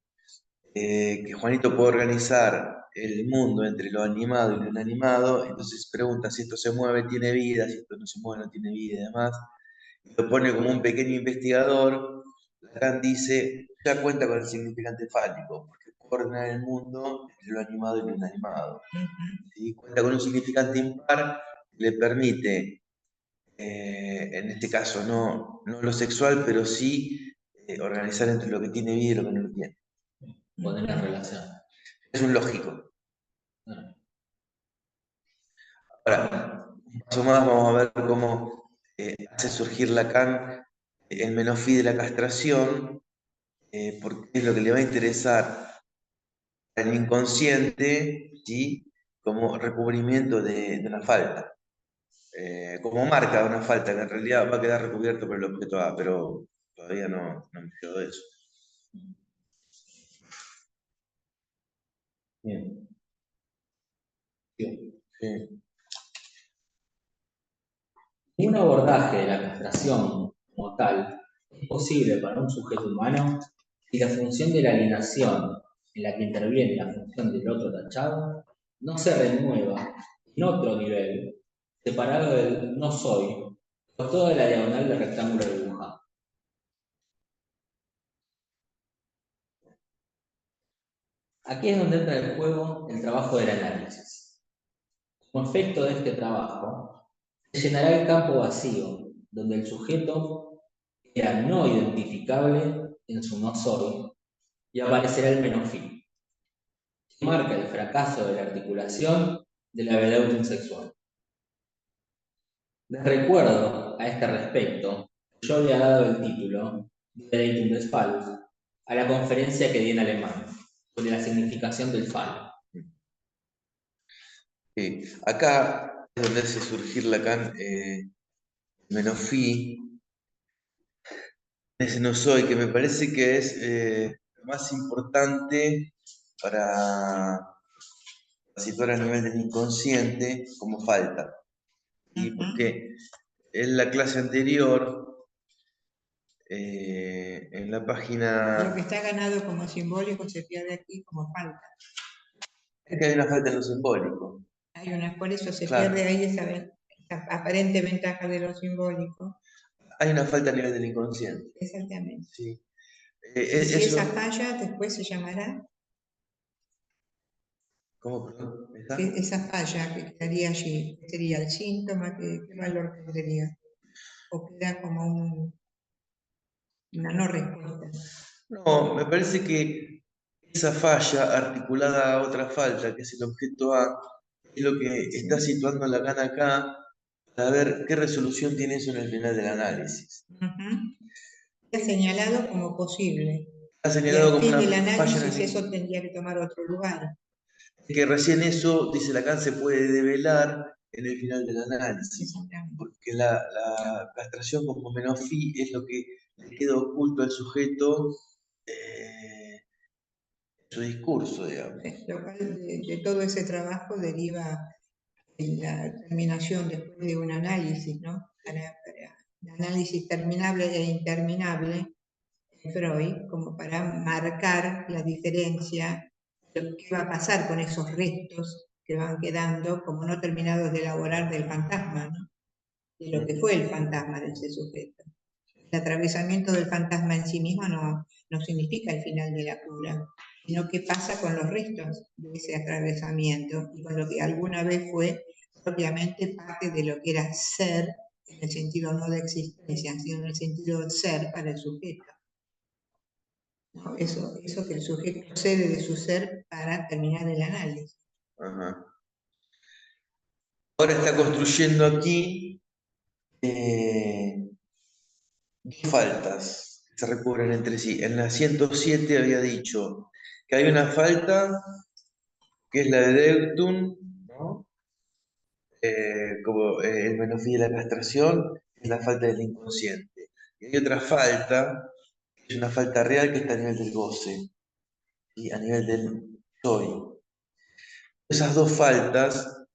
que Juanito puede organizar el mundo entre lo animado y lo inanimado, entonces pregunta si esto se mueve, tiene vida, si esto no se mueve, no tiene vida y demás, y lo pone como un pequeño investigador. Lacan dice, ya cuenta con el significante fálico, porque puede ordenar el mundo entre lo animado y lo inanimado. ¿Sí? Cuenta con un significante impar que le permite, en este caso no lo sexual, pero sí organizar entre lo que tiene vida y lo que no lo tiene.
Poner una relación.
Es un lógico. Ahora, un paso más, vamos a ver cómo hace surgir Lacan el menofí de la castración, porque es lo que le va a interesar al inconsciente, ¿sí? Como recubrimiento de una falta, como marca de una falta, que en realidad va a quedar recubierto por el objeto A, pero todavía no me quedó eso.
Bien. Bien.
Sí.
Un abordaje de la castración como tal es posible para un sujeto humano si la función de la alienación en la que interviene la función del otro tachado no se renueva en otro nivel, separado del no soy, por toda la diagonal del rectángulo dibujado. Aquí es donde entra en juego el trabajo del análisis. Como efecto de este trabajo, se llenará el campo vacío, donde el sujeto queda no identificable en su no soy, y aparecerá el menofí, que marca el fracaso de la articulación de la vedeutum sexual. Les recuerdo a este respecto, yo había dado el título de Vedeutum des Phallus a la conferencia que di en alemán sobre la significación del falo.
Sí. Acá es donde hace surgir Lacan Menofí, ese no soy, que me parece que es lo más importante para situar a nivel del inconsciente como falta. Y porque en la clase anterior, en la
Lo
página,
que está ganado como simbólico se pierde aquí como falta.
es que hay una falta en lo simbólico.
Por eso se
Claro.
pierde ahí esa aparente ventaja de lo simbólico.
Hay una falta a nivel del inconsciente.
Exactamente.
Sí.
Si
Eso,
esa falla después se llamará,
¿cómo, perdón? ¿Está?
esa falla que quedaría allí, ¿qué sería el síntoma? ¿Qué valor tendría? ¿O queda como una no respuesta?
No, me parece que esa falla articulada a otra falta, que es el objeto A, es lo que está situando Lacan acá para ver qué resolución tiene eso en el final del análisis.
Está señalado como posible.
Está
Y
señalado
al
como
fin
una
del
falla en
análisis
el
eso tendría que tomar otro lugar.
que recién eso, dice Lacan, se puede develar en el final del análisis, porque la castración como menofí es lo que le queda oculto al sujeto en su discurso, digamos.
Lo cual de todo ese trabajo deriva en la terminación después de un análisis, ¿no? Para un análisis terminable e interminable en Freud, como para marcar la diferencia, lo que va a pasar con esos restos que van quedando como no terminados de elaborar del fantasma, ¿no? De lo que fue el fantasma de ese sujeto. El atravesamiento del fantasma en sí mismo no significa el final de la cura, sino que pasa con los restos de ese atravesamiento y con lo que alguna vez fue propiamente parte de lo que era ser, en el sentido no de existencia, sino en el sentido de ser para el sujeto. ¿No? Eso que el sujeto cede de su ser para terminar el análisis.
Ajá. Ahora está construyendo aquí dos faltas que se recubren entre sí. En la 107 había dicho que hay una falta que es la de Deutun, ¿no? Como el menofí de la castración, que es la falta del inconsciente. Y hay otra falta, que es una falta real que está a nivel del goce, y a nivel del soy. Esas dos faltas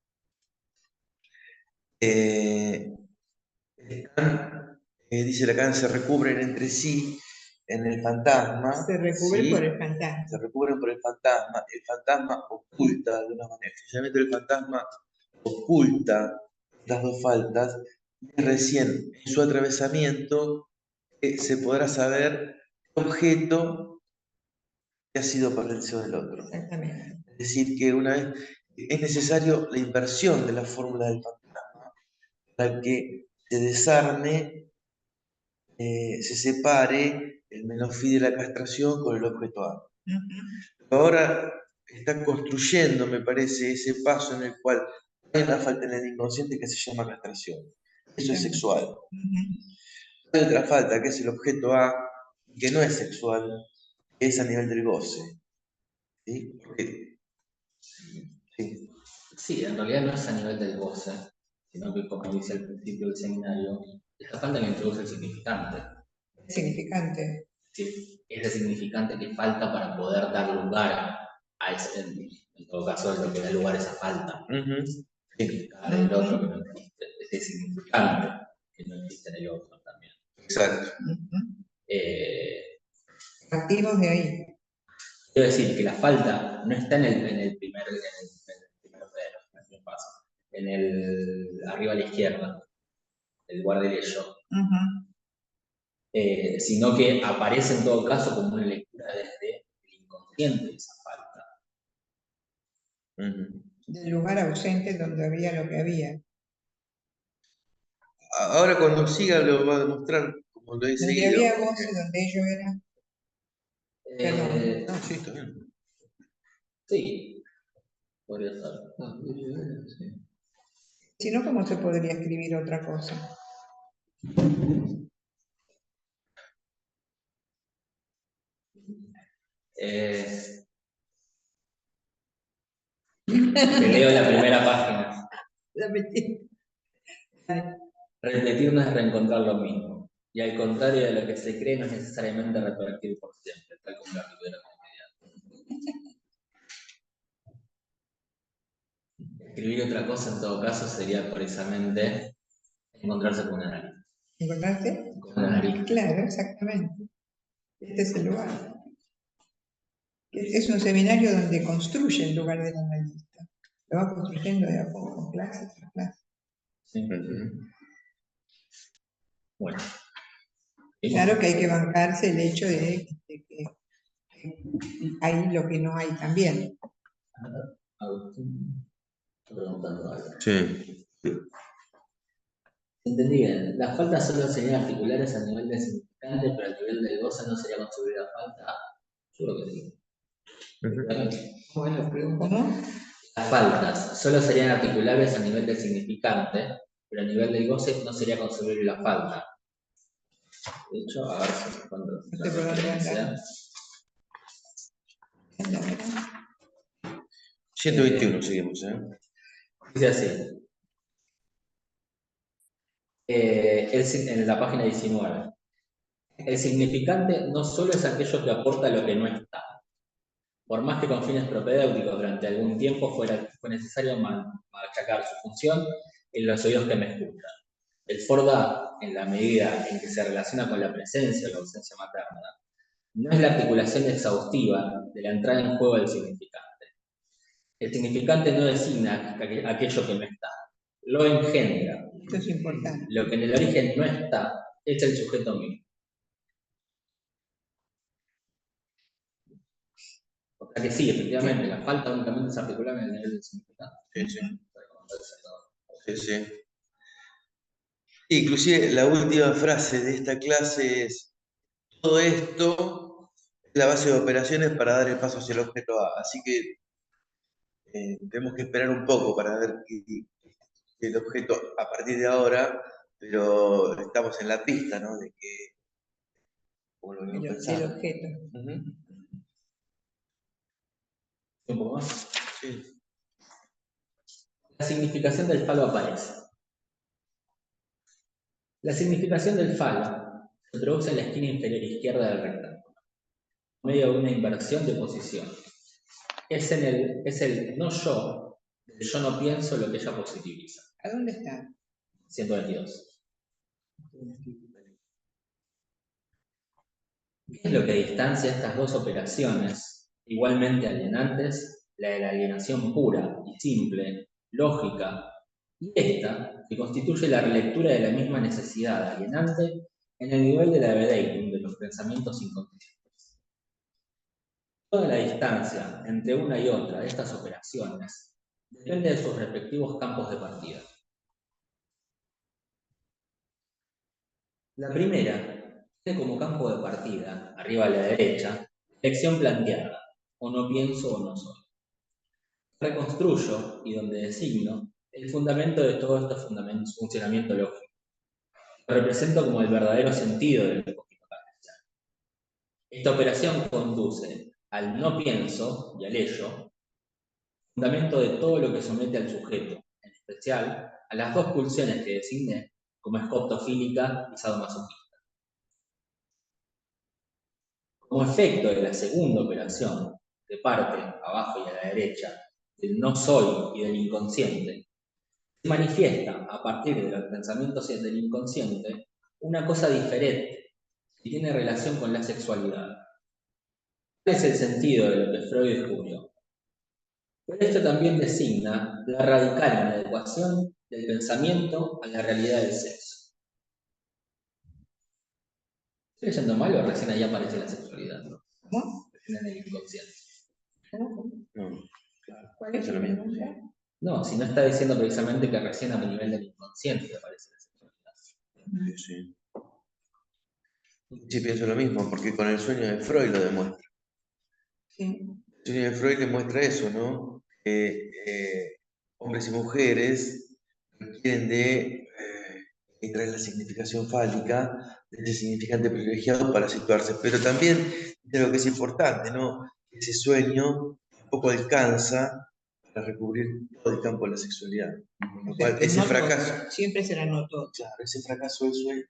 están, dice Lacan, se recubren entre sí en el fantasma.
Se recubre
¿sí?
por el fantasma.
Se recubren por el fantasma oculta de alguna manera. Finalmente el fantasma oculta las dos faltas y recién en su atravesamiento se podrá saber qué objeto ha sido para el deseo del otro.
Exactamente.
Es decir, que una vez es necesario la inversión de la fórmula del fantasma para que se desarme, se separe el menofí de la castración con el objeto A. Ahora está construyendo, me parece, ese paso en el cual hay una falta en el inconsciente que se llama castración. Eso es sexual. Hay otra falta que es el objeto A, que no es sexual, es a nivel del goce. ¿Sí? Porque, sí.
Sí, en realidad no es a nivel del goce, sino que, como dice al principio del seminario, esta falta que introduce el significante.
Significante.
¿Sí? Es el significante que falta para poder dar lugar a ese, en todo caso, es lo que da lugar a esa falta. Significar el otro que no existe, ese significante que no existe en el otro también.
Exacto.
Partimos de ahí.
Quiero decir que la falta no está en el primer paso, en el arriba a la izquierda, el guardelillo, sino que aparece en todo caso como una lectura desde el inconsciente de esa falta.
Del lugar ausente donde había lo que había.
Ahora cuando siga lo va a demostrar como lo he
Donde
seguido.
había goce, donde ello era. Perdón.
No, sí, está bien.
Sí, podría ser.
Sí.
Si no, ¿cómo se podría escribir otra cosa?
Te leo la primera página.
La metí.
Repetir no es reencontrar lo mismo. Y al contrario de lo que se cree, no es necesariamente repetir por siempre, tal como la primera comunidad. Escribir otra cosa, en todo caso, sería precisamente encontrarse con una nariz.
¿Encontraste?
Con una nariz.
Claro, exactamente. Este es el lugar. Es un seminario donde construye el lugar del analista. Lo va construyendo de a poco, clase tras clase.
Sí. Bueno.
Claro que hay que bancarse el hecho de que hay lo que no hay también.
Agustín, estoy preguntando algo.
Sí.
Entendí bien. Las faltas solo serían articulares a nivel del significante, pero a nivel del goce no sería concebida falta. Yo creo que sí.
Bueno, ¿cómo?
Las faltas solo serían articulables a nivel del significante, pero a nivel del goce no sería concebible la falta. De hecho, a ver si encuentro la referencia.
121 seguimos, ¿eh?
Dice así. En la página 19. El significante no solo es aquello que aporta lo que no está. Por más que con fines propedéuticos durante algún tiempo fue necesario machacar su función en los oídos que me escuchan. El forda, en la medida en que se relaciona con la presencia o la ausencia materna, no es la articulación exhaustiva de la entrada en juego del significante. El significante no designa aquello que no está, lo engendra.
Esto es importante.
Lo que en el origen no está es el sujeto mismo. O sea que sí, efectivamente, la falta únicamente es articulable en el nivel del significante.
Sí, sí. Sí, sí. Inclusive la última frase de esta clase es: todo esto es la base de operaciones para dar el paso hacia el objeto A. Así que tenemos que esperar un poco para ver el objeto a partir de ahora, pero estamos en la pista, ¿no? De que, como lo venimos
Del
pensando.
objeto.
¿Un poco más?
Sí.
La significación del falo aparece. La significación del falo se produce en la esquina inferior izquierda del rectángulo, en medio de una inversión de posición. Es el no yo, del yo no pienso lo que ella positiviza.
¿A dónde está?
122. ¿Qué es lo que distancia estas dos operaciones, igualmente alienantes? La de la alienación pura y simple, lógica, y esta, que constituye la relectura de la misma necesidad alienante en el nivel de la vedeitum, de los pensamientos inconscientes. Toda la distancia entre una y otra de estas operaciones depende de sus respectivos campos de partida. La primera tiene como campo de partida, arriba a la derecha, elección planteada, o no pienso o no soy. Reconstruyo, y donde designo, el fundamento de todo este funcionamiento lógico. Lo represento como el verdadero sentido del lógico cartesiano. Esta operación conduce al no pienso y al ello, fundamento de todo lo que somete al sujeto, en especial a las dos pulsiones que designé como escoptofílica y sadomasoquista. Como efecto de la segunda operación, de parte abajo y a la derecha, del no soy y del inconsciente, se manifiesta a partir de los pensamientos del inconsciente una cosa diferente que tiene relación con la sexualidad. ¿Cuál es el sentido de lo que Freud descubrió? Pero esto también designa la radical inadecuación del pensamiento a la realidad del sexo. ¿Estoy leyendo mal o recién ahí aparece la sexualidad? ¿No?
¿Cómo?
En el inconsciente.
No,
¿Cuál es
eso
la
es lo mismo.
pregunta?
No, si no está diciendo precisamente que recién a nivel del inconsciente aparece la sexualidad.
Sí, sí. Sí, pienso lo mismo, porque con el sueño de Freud lo demuestra.
Sí.
El sueño de Freud demuestra eso, ¿no? Que hombres y mujeres requieren de extraer la significación fálica de ese significante privilegiado para situarse. Pero también de lo que es importante, ¿no? Ese sueño tampoco alcanza para recubrir todo el campo de la sexualidad. Con lo
O sea,
cual,
que
ese
no todo,
fracaso,
siempre será no todo.
claro, ese fracaso del sueño,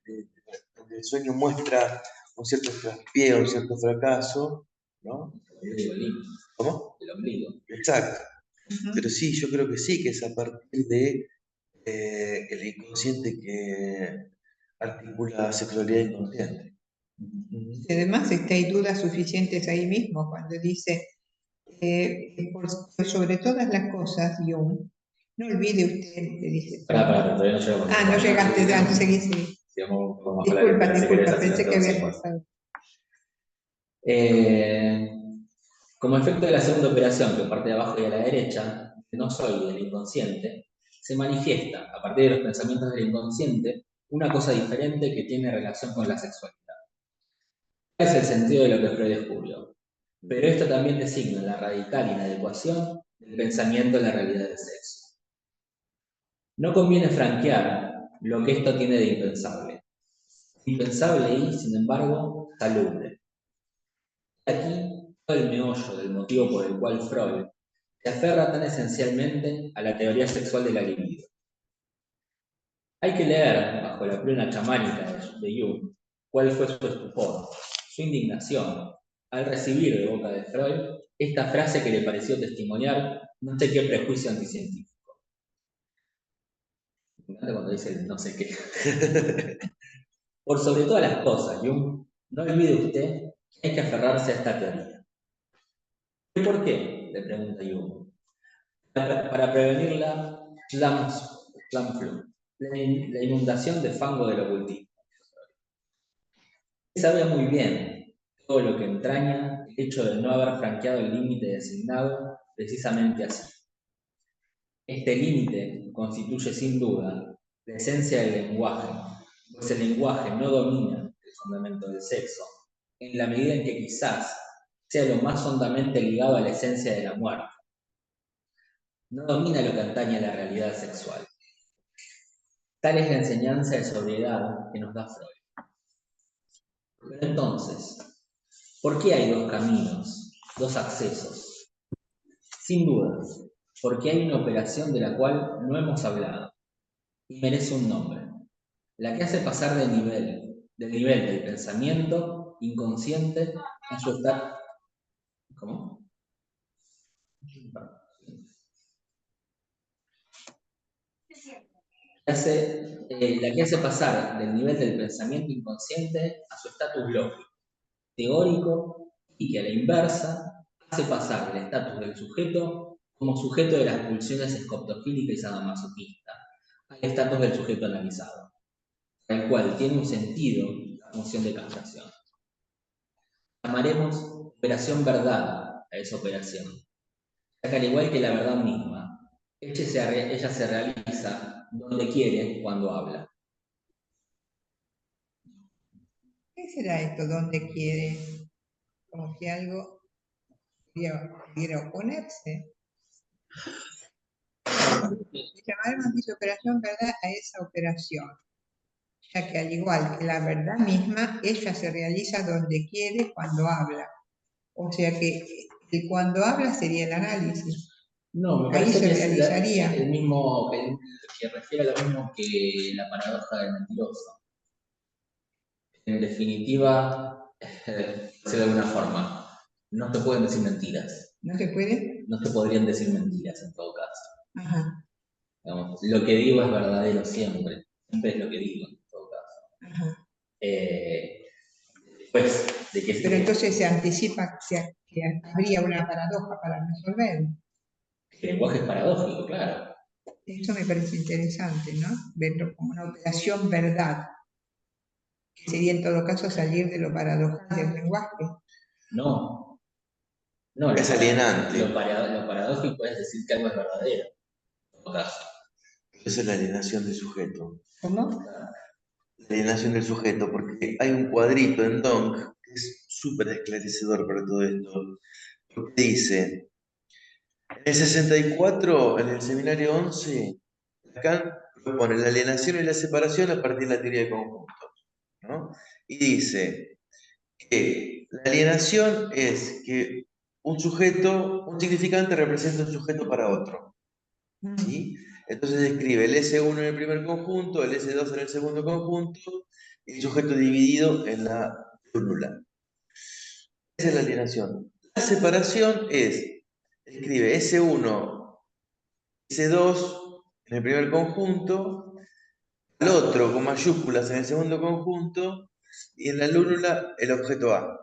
donde el sueño muestra un cierto traspié, un cierto fracaso, ¿no? ¿Cómo?
El ombligo.
Exacto.
Ujú.
Pero sí, yo creo que sí, que es a partir de el inconsciente que articula sexualidad inconsciente.
Y además hay dudas suficientes ahí mismo cuando dice, por sobre todas las cosas, Jung, no olvide usted, le dice.
Todavía no llegamos.
No llegaste, ya, seguí, seguí.
Digamos, vamos a hablar
Disculpa,
de si querés
disculpa,
así
pensé
nos
que
quedamos
había
igual.
pasado.
Como efecto de la segunda operación, que parte de abajo y a la derecha, de no soy del inconsciente, se manifiesta, a partir de los pensamientos del inconsciente, una cosa diferente que tiene relación con la sexualidad. ¿Cuál es el sentido de lo que Freud descubrió? Pero esto también designa la radical inadecuación del pensamiento en la realidad del sexo. No conviene franquear lo que esto tiene de impensable. Impensable y, sin embargo, salubre. Aquí todo el meollo del motivo por el cual Freud se aferra tan esencialmente a la teoría sexual de la libido. Hay que leer, bajo la plena chamánica de Jung, cuál fue su estupor, su indignación, al recibir de boca de Freud esta frase que le pareció testimoniar no sé qué prejuicio anticientífico. Me encanta cuando dice el no sé qué. Por sobre todas las cosas, Jung, no olvide usted que hay que aferrarse a esta teoría. ¿Y por qué? Le pregunta Jung. Para prevenir la la inundación de fango del ocultismo. Sabe muy bien todo lo que entraña el hecho de no haber franqueado el límite designado precisamente así. Este límite constituye sin duda la esencia del lenguaje, pues el lenguaje no domina el fundamento del sexo, en la medida en que quizás sea lo más hondamente ligado a la esencia de la muerte. No domina lo que atañe a la realidad sexual. Tal es la enseñanza de sobriedad que nos da Freud. Pero entonces, ¿por qué hay dos caminos, dos accesos? Sin duda, porque hay una operación de la cual no hemos hablado y merece un nombre, la que hace pasar del nivel del pensamiento inconsciente en su estado. ¿Cómo? La que hace pasar del nivel del pensamiento inconsciente a su estatus lógico, teórico, y que a la inversa hace pasar el estatus del sujeto como sujeto de las pulsiones escoptofílica y sadomasoquista al estatus del sujeto analizado, el cual tiene un sentido la función de captación. Llamaremos operación verdad a esa operación, ya que al igual que la verdad misma, ella se realiza donde quiere, cuando habla.
¿Qué será esto? ¿Dónde quiere? Como que algo pudiera oponerse. Llamaremos dicha operación verdad a esa operación. sea que al igual que la verdad misma, ella se realiza donde quiere cuando habla. O sea que el cuando habla sería el análisis.
No, me
Ahí
parece
se
que es
realizaría.
el mismo, que refiere a lo mismo que la paradoja del mentiroso. En definitiva, de alguna forma, no te pueden decir mentiras.
¿No se puede?
No te podrían decir mentiras en todo caso.
Ajá,
Digamos, lo que digo es verdadero siempre. Siempre es lo que digo en todo caso.
ajá.
Después de que
Pero entonces se anticipa que habría una paradoja para resolver.
el lenguaje es paradójico, claro.
Eso me parece interesante, ¿no? Verlo como una operación verdad, que sería en todo caso salir de lo paradojal del lenguaje.
No, no,
Es alienante.
lo paradójico es decir que algo es verdadero, en todo caso.
Esa es la alienación del sujeto.
¿Cómo?
La alienación del sujeto, porque hay un cuadrito en Dong que es súper esclarecedor para todo esto. Porque dice, en el 64, en el seminario 11, Lacan propone la alienación y la separación a partir de la teoría de conjuntos, ¿no? Y dice que la alienación es que un sujeto, un significante representa un sujeto para otro, ¿sí? Entonces describe el S1 en el primer conjunto, el S2 en el segundo conjunto, y el sujeto dividido en la fórmula. Esa es la alienación. La separación escribe S1, S2 en el primer conjunto, al otro con mayúsculas en el segundo conjunto, y en la lúnula el objeto A.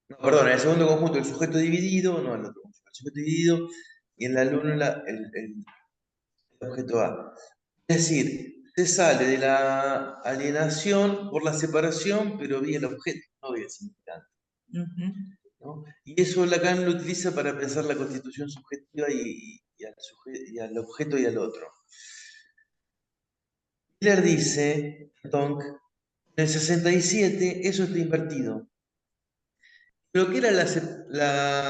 No, perdón, en el segundo conjunto el sujeto dividido, no el otro conjunto, el sujeto dividido, y en la lúnula el objeto A. Es decir, se sale de la alienación por la separación, pero vía el objeto, no vía el significante, ¿no? Y eso Lacan lo utiliza para pensar la constitución subjetiva y al objeto y al otro. Miller dice, Tonk, en el 67 eso está invertido. Lo que era la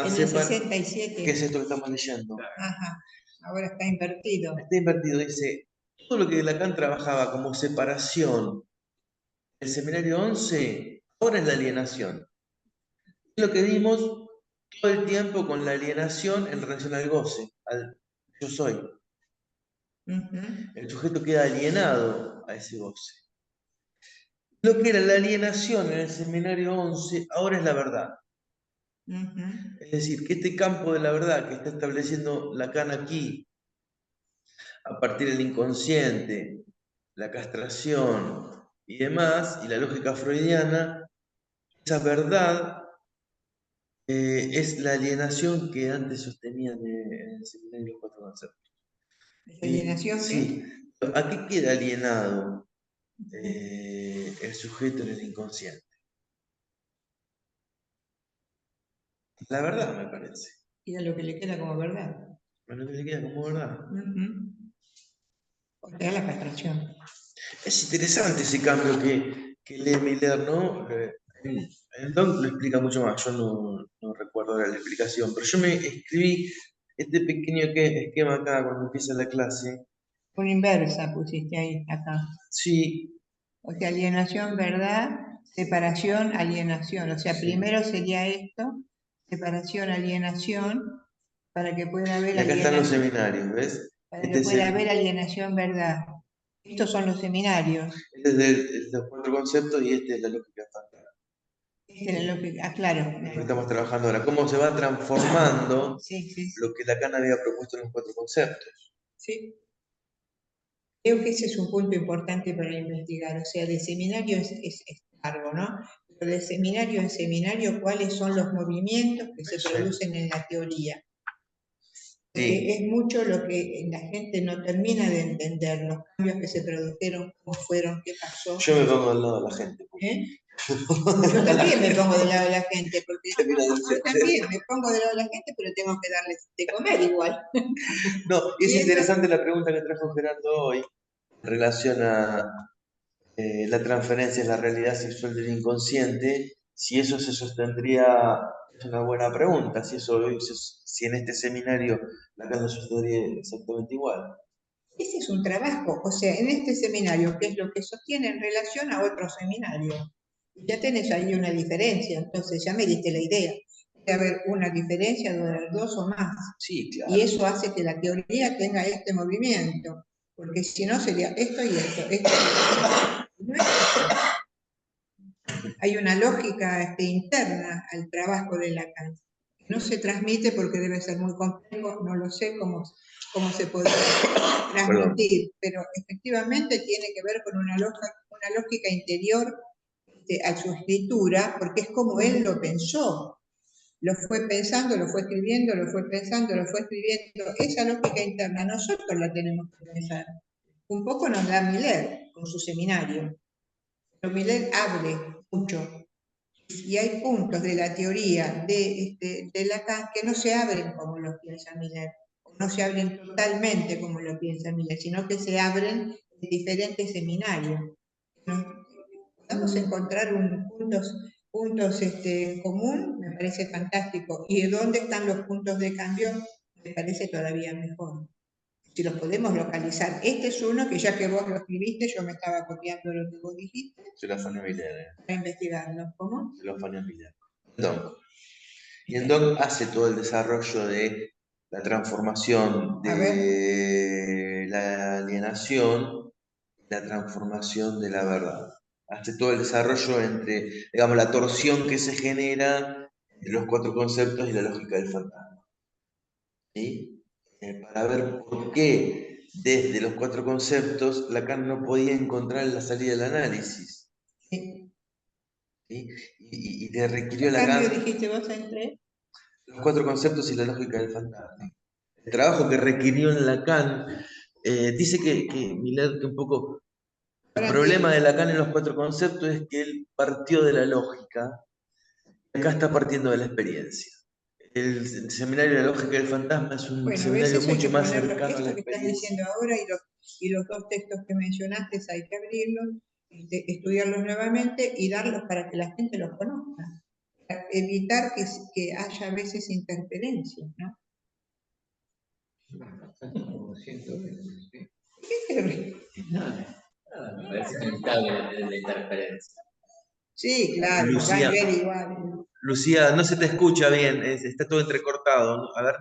En el 67.
que es esto que estamos leyendo.
Ajá, ahora está invertido.
Está invertido, dice, todo lo que Lacan trabajaba como separación, el seminario 11, ahora es la alienación. Es lo que vimos todo el tiempo con la alienación en relación al goce, al yo soy. El sujeto queda alienado a ese goce. Lo que era la alienación en el seminario 11, ahora es la verdad. Es decir, que este campo de la verdad que está estableciendo Lacan aquí, a partir del inconsciente, la castración y demás, y la lógica freudiana, esa verdad es la alienación que antes sostenían en el seminario los cuatro conceptos.
¿La alienación qué?
Sí. ¿A qué queda alienado el sujeto en el inconsciente? La verdad, me parece.
Y a lo que le queda como verdad.
A lo que le queda como verdad.
O sea, la castración.
Es interesante ese cambio que lee Miller, ¿no? En Dong lo explica mucho más, yo no recuerdo ahora la explicación, pero yo me escribí este pequeño esquema acá cuando empieza la clase.
Una inversa pusiste ahí, acá.
Sí,
O sea, alienación, verdad, separación, alienación. O sea,
Sí.
primero sería esto, separación, alienación, para que pueda haber
y acá están los
alienación.
seminarios, ¿ves?
Para
Este
que
es
pueda
el-
haber alienación, verdad. Estos son los seminarios.
este es los cuatro conceptos y este es la lógica estándar.
Este es lo que, claro.
Lo que estamos trabajando ahora. Cómo se va transformando
Sí, sí, sí.
lo que Lacan había propuesto en los cuatro conceptos.
Sí. Creo que ese es un punto importante para investigar. O sea, de seminario es largo, ¿no? Pero de seminario en seminario, ¿cuáles son los movimientos que se
Sí.
producen en la teoría? Porque
Sí.
es mucho lo que la gente no termina de entender, los cambios que se produjeron, cómo fueron, qué pasó.
Yo me pongo al lado de la gente.
¿Eh? Yo también me pongo del lado de la gente, porque yo también me pongo del lado de la gente, pero tengo que darles de comer igual.
No, y es
Y eso-
interesante la pregunta que trajo Gerardo hoy en relación a la transferencia en la realidad sexual del inconsciente, si eso se sostendría, es una buena pregunta, si en este seminario Lacan lo sostendría exactamente igual.
Ese es un trabajo, o sea, en este seminario, ¿qué es lo que sostiene en relación a otro seminario? Ya tenés ahí una diferencia, entonces ya me diste la idea. Puede haber una diferencia de 2 o más.
Sí, claro.
Y eso hace que la teoría tenga este movimiento, porque si no sería esto y esto, esto y esto. No es así. Hay una lógica interna al trabajo de Lacan. No se transmite porque debe ser muy complejo, no lo sé cómo se podría transmitir, pero efectivamente tiene que ver con una lógica interior a su escritura, porque es como él lo pensó. Lo fue pensando, lo fue escribiendo, lo fue pensando, lo fue escribiendo. Esa lógica interna nosotros la tenemos que pensar. Un poco nos da Miller con su seminario. Pero Miller abre mucho. Y hay puntos de la teoría de Lacan que no se abren como lo piensa Miller. No se abren totalmente como lo piensa Miller, sino que se abren en diferentes seminarios. Podemos encontrar puntos en común, me parece fantástico. ¿Y dónde están los puntos de cambio? Me parece todavía mejor. Si los podemos localizar. Este es uno que ya que vos lo escribiste, yo me estaba copiando lo que vos dijiste.
Se lo afanó Miller.
Para investigarlo. ¿Cómo?
Se lo afanó Miller. Y en Dong hace todo el desarrollo de la transformación de la alienación, la transformación de la verdad. Hace todo el desarrollo entre, digamos, la torsión que se genera entre los 4 conceptos y la lógica del fantasma. ¿Sí? Para ver por qué desde los 4 conceptos Lacan no podía encontrar la salida del análisis.
Sí.
¿Sí? Y le requirió
¿Qué
Lacan
cambio dijiste vos entre?
los 4 conceptos y la lógica del fantasma. El trabajo que requirió en Lacan, dice que Miller, que un poco el problema de Lacan en los 4 conceptos es que él partió de la lógica, y acá está partiendo de la experiencia. El seminario de la lógica del fantasma es un seminario mucho más cercano a la
esto que estás
experiencia.
diciendo ahora y los 2 textos que mencionaste hay que abrirlos, estudiarlos nuevamente y darlos para que la gente los conozca. Para evitar que haya a veces interferencias, ¿no?
Como 100 veces, sí.
¿Qué te ríes?
Nada, me parece inevitable la interferencia.
Sí, claro,
Lucía.
van a ver igual.
Lucía, no se te escucha bien, está todo entrecortado, ¿no? A ver.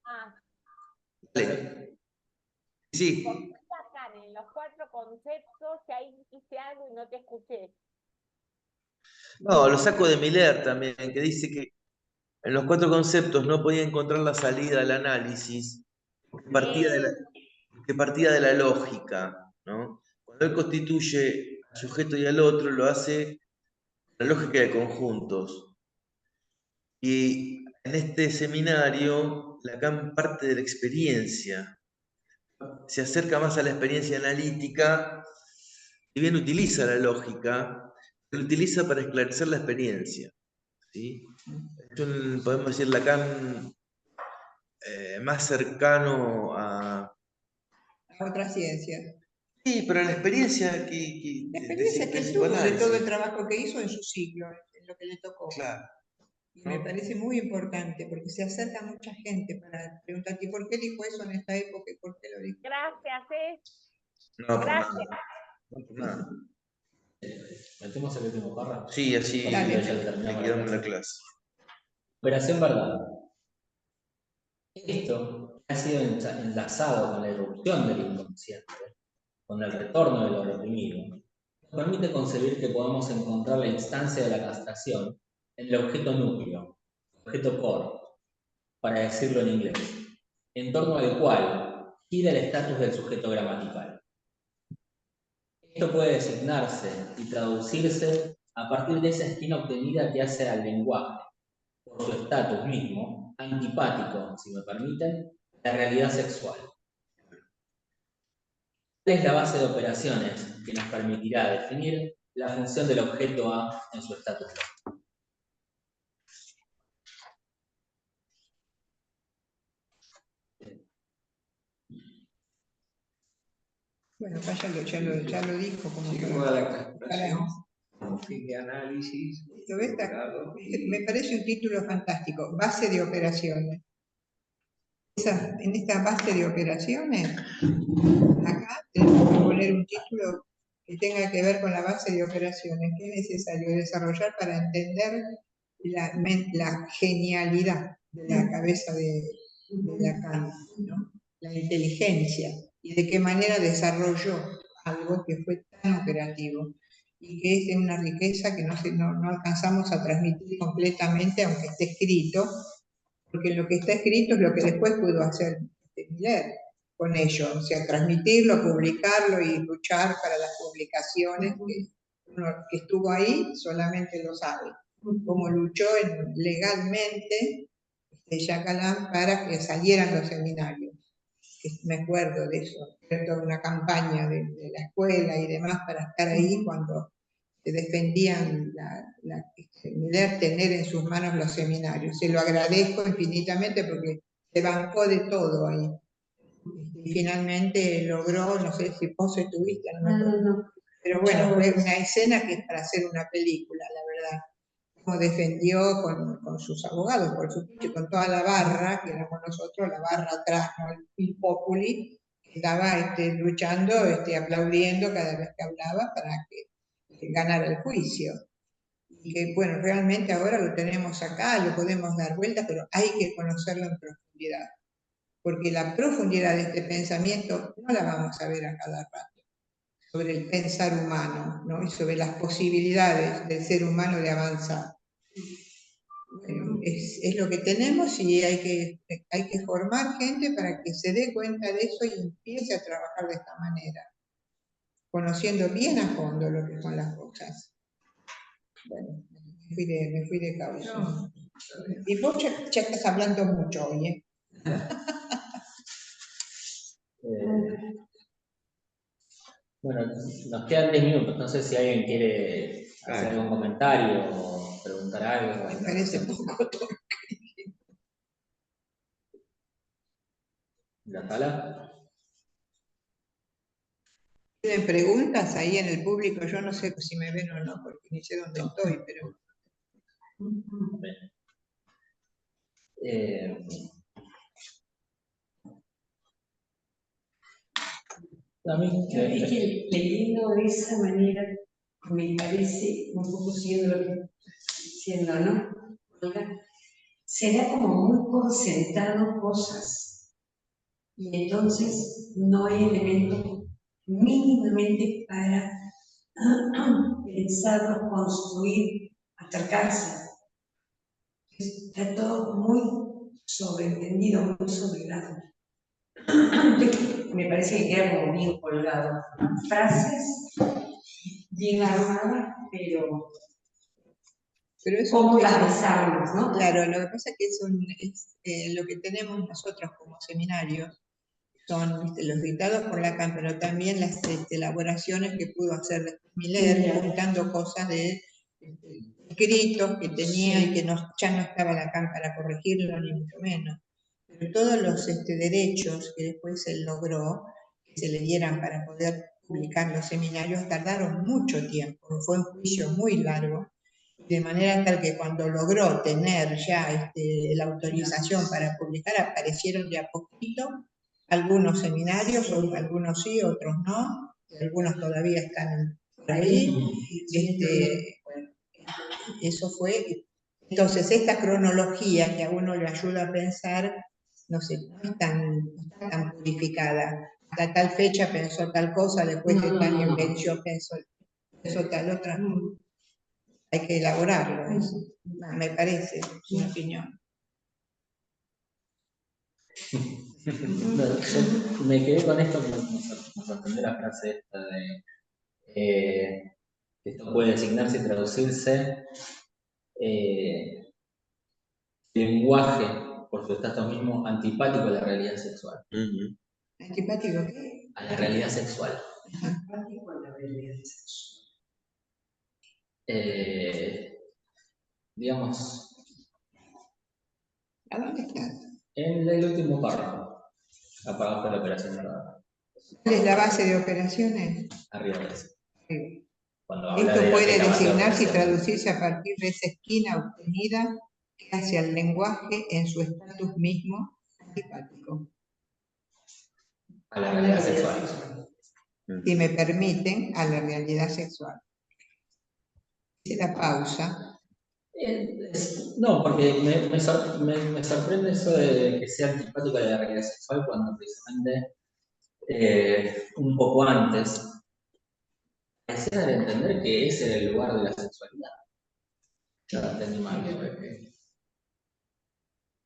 Ah,
Dale. Sí.
¿por qué Lacan en los 4 conceptos que ahí dijiste algo y no te escuché?
No, lo saco de Miller también, que dice que en los 4 conceptos no podía encontrar la salida al análisis, que partía de la lógica, ¿no? Cuando él constituye al sujeto y al otro, lo hace con la lógica de conjuntos. Y en este seminario, Lacan parte de la experiencia, se acerca más a la experiencia analítica, y bien utiliza la lógica, lo utiliza para esclarecer la experiencia. ¿Sí? Podemos decir Lacan más cercano a
Otras ciencias.
sí, pero la experiencia
La experiencia que él tuvo de todo el trabajo que hizo en su siglo, en lo que le tocó.
Claro.
Y me parece muy importante porque se acerca mucha gente para preguntarte ¿por qué dijo eso en esta época y por qué lo dijo?
Gracias,
No, por
Gracias.
nada. No, por nada.
Metemos el último párrafo.
Sí, así
Dale.
Ya terminamos
liquidamos la clase.
Operación Verdad. Esto ha sido enlazado con la irrupción del inconsciente, con el retorno de lo reprimido, nos permite concebir que podamos encontrar la instancia de la castración en el objeto núcleo, objeto core, para decirlo en inglés, en torno al cual gira el estatus del sujeto gramatical. Esto puede designarse y traducirse a partir de esa esquina obtenida que hace al lenguaje, por su estatus mismo, antipático, si me permiten, la realidad sexual. Esta es la base de operaciones que nos permitirá definir la función del objeto A en su estatus.
Bueno, acá ya lo dijo como
Llegó a la castración con fin de análisis.
¿Lo ves? Me parece un título fantástico, base de operaciones. En esta base de operaciones, acá tenemos que poner un título que tenga que ver con la base de operaciones, que es necesario desarrollar para entender la genialidad de la cabeza de Lacan, ¿no? La inteligencia, y de qué manera desarrolló algo que fue tan operativo y que es de una riqueza que no alcanzamos a transmitir completamente, aunque esté escrito, porque lo que está escrito es lo que después pudo hacer Miller con ello, o sea, transmitirlo, publicarlo y luchar para las publicaciones, que uno que estuvo ahí solamente lo sabe, cómo luchó legalmente Jacques Alain para que salieran los seminarios. Me acuerdo de eso, era toda una campaña de la escuela y demás para estar ahí cuando defendían Miller tener en sus manos los seminarios. Se lo agradezco infinitamente porque se bancó de todo ahí. Y finalmente logró, no sé si vos estuviste, no me acuerdo.
No.
Pero bueno, fue una escena que es para hacer una película, la verdad. Como defendió con sus abogados, por supuesto, y con toda la barra, que éramos nosotros, la barra atrás, ¿no? El populi, que estaba luchando, aplaudiendo cada vez que hablaba para que ganara el juicio. Y que, bueno, realmente ahora lo tenemos acá, lo podemos dar vuelta, pero hay que conocerlo en profundidad. Porque la profundidad de este pensamiento no la vamos a ver a cada rato, sobre el pensar humano, ¿no? Y sobre las posibilidades del ser humano de avanzar. Bueno, es lo que tenemos y hay que formar gente para que se dé cuenta de eso y empiece a trabajar de esta manera, conociendo bien a fondo lo que son las cosas. Bueno, me fui de causa. No. Y vos ya estás hablando mucho hoy, ¿eh?
Bueno, nos quedan 10 minutos, no sé si alguien quiere hacer algún comentario o preguntar algo.
Me parece poco.
¿La sala?
¿Tienen preguntas ahí en el público? Yo no sé si me ven o no, porque ni sé dónde estoy, pero...
Es que leyendo de esa manera me parece un poco siendo lo que estás diciendo, ¿no? Será como muy concentrado cosas y entonces no hay elementos mínimamente para pensarlo, construir, acercarse. Está todo muy sobreentendido, muy sobregado. Me parece que queda como bien colgado. Frases bien armadas, pero
eso
cómo las desarmas, ¿no?
Claro, lo que pasa es que es lo que tenemos nosotros como seminarios, son los dictados por Lacan, pero también las elaboraciones que pudo hacer después Miller, juntando cosas de escritos que tenía y que ya no estaba Lacan para corregirlo, ni mucho menos. Pero todos los derechos que después él logró que se le dieran para poder publicar los seminarios tardaron mucho tiempo, fue un juicio muy largo, de manera tal que cuando logró tener ya la autorización para publicar, aparecieron de a poquito algunos seminarios, algunos sí, otros no, algunos todavía están por ahí. Bueno, eso fue. Entonces, esta cronología que a uno le ayuda a pensar, no está tan purificada. Hasta tal fecha pensó tal cosa, después de tal invención pensó tal otra. Hay que elaborarlo, eso. Me parece, es una opinión.
No, yo me quedé con esto que me sorprendió la frase esta de que esto puede designarse y traducirse lenguaje, por su estatus mismo, antipático a la realidad sexual.
¿Antipático qué?
A la realidad sexual.
Antipático a la realidad sexual.
Digamos,
¿A dónde está?
en el último párrafo, abajo de la operación verdad.
¿Cuál es la base de operaciones?
Arriba de eso.
Sí.
Cuando habla
Esto
de
puede
la base de
designarse y
operaciones.
traducirse a partir de esa esquina obtenida que hace al lenguaje en su estatus mismo antipático.
A la realidad sexual.
Si me permiten, a la realidad sexual. Hice la pausa.
No, porque me sorprende eso de que sea antipático a la realidad sexual cuando precisamente un poco antes parecía dar a entender que ese era el lugar de la sexualidad. Yo no entendí mal.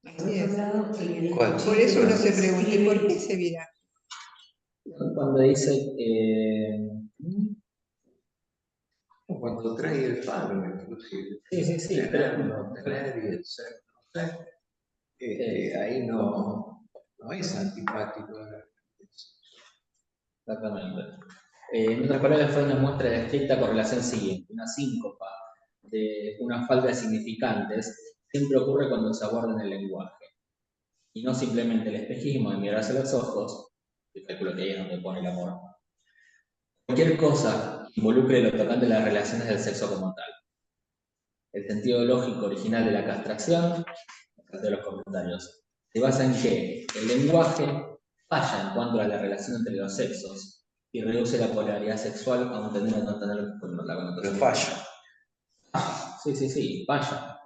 Así es.
¿Cuál?
Por eso uno se pregunta, ¿y por qué ese viraje?
Cuando dice
Cuando trae el faro, inclusive.
sí,
Tener,
pero
no tener y el ser, no ser. Ahí no es antipático.
exactamente. En otras palabras, fue una muestra de estricta correlación siguiente, una síncopa de una falta de significantes, siempre ocurre cuando se aborda en el lenguaje. Y no simplemente el espejismo de mirarse a los ojos, que calculo que ahí es donde pone el amor. Cualquier cosa que involucre lo tocante a las relaciones del sexo como tal. El sentido lógico original de la castración, de los comentarios, se basa en que el lenguaje falla en cuanto a la relación entre los sexos y reduce la polaridad sexual a un tener o no tener la connotación.
Pero falla.
Sí, falla.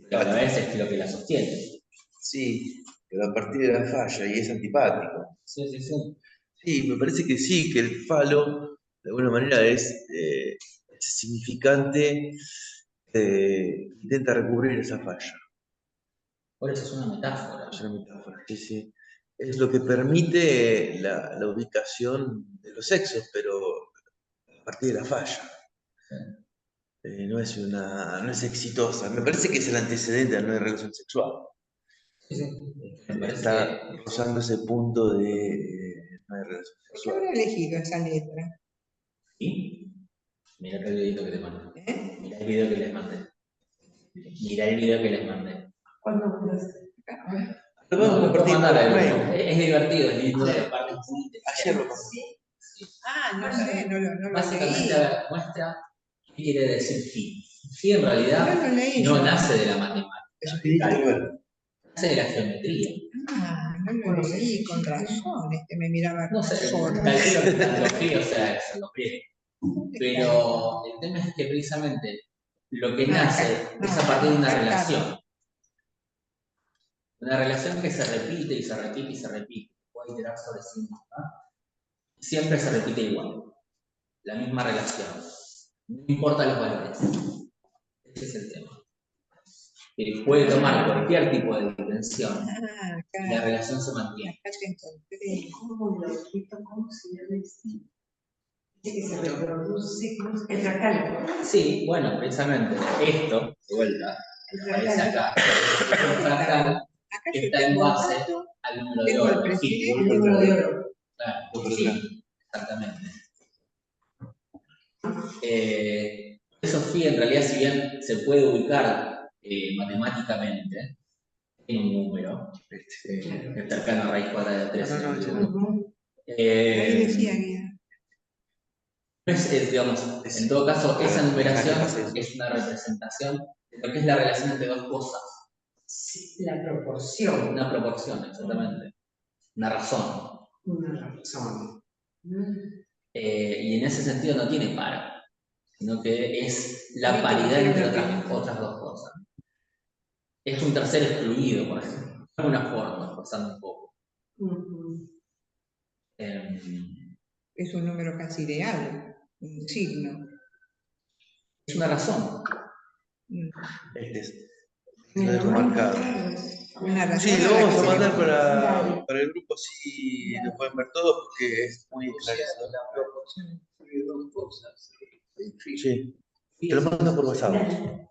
Pero a la vez es lo que la sostiene.
Sí, pero a partir de la falla y es antipático.
Sí.
Sí, me parece que sí, que el falo de alguna manera es significante, intenta recubrir esa falla.
Por eso es una metáfora.
Es una metáfora, sí. Es lo que permite la ubicación de los sexos, pero a partir de la falla. No es exitosa. Me parece que es el antecedente de la nueva relación sexual.
Sí. Me parece
Está
que
rozando ese punto de nueva relación
¿Por qué
sexual.
habrá elegido esa letra?
¿sí? Mira el videito que te mandé.
¿Eh?
Mira el video que les mandé. Mira el video que les mandé.
¿Cuándo mandas?
A ver.
Lo vamos a compartir por mail.
Es divertido, es lindo, aparte
Ayer lo compartí.
Ah, no sé, no lo
básicamente
leí.
a ver, muestra qué quiere decir phi. Phi en realidad
No lo leí
no
yo.
nace de la matemática,
Es un videito muy bueno.
nace de la geometría.
Ah, no lo leí, con razón, me miraba
No
con
sé,
sorna.
calculo que tanto phi, o sea, eso lo griego. Pero el tema es que precisamente lo que nace es a partir de una relación. Una relación que se repite y se repite y se repite. Puede iterar sobre sí misma. Siempre se repite igual. La misma relación. No importa los valores. Ese es el tema. Puede tomar cualquier tipo de dimensión
Ah,
y la
claro,
relación se mantiene.
acá te encontré.
¿Cómo se llama este? Dice que se reproduce, el racal.
Sí, bueno, precisamente esto, de vuelta, aparece acá. El fractal
Acá yo
está en
tengo
base
otro,
al número de
tengo el
oro.
presidente.
El número de oro.
Claro, sí, exactamente. Eso phi en realidad, si bien se puede ubicar matemáticamente en un número, es cercano a raíz cuadrada de 3.
Ahí decía guía.
Digamos, en todo caso, esa numeración es una representación de lo que es la relación entre dos cosas.
Sí, la proporción.
Una proporción, exactamente. Una razón.
Una razón.
Y en ese sentido no tiene par, sino que es la paridad entre otras dos cosas. Es un tercer excluido, por ejemplo. De alguna forma, pasando un poco.
Es un número casi ideal, un signo.
Es una razón.
Lo dejo marcado.
Una razón.
Sí, lo vamos a mandar para el grupo, si lo pueden ver todos, porque es muy esclarecedor.
La proporción incluye dos cosas.
Sí, te lo mando por WhatsApp.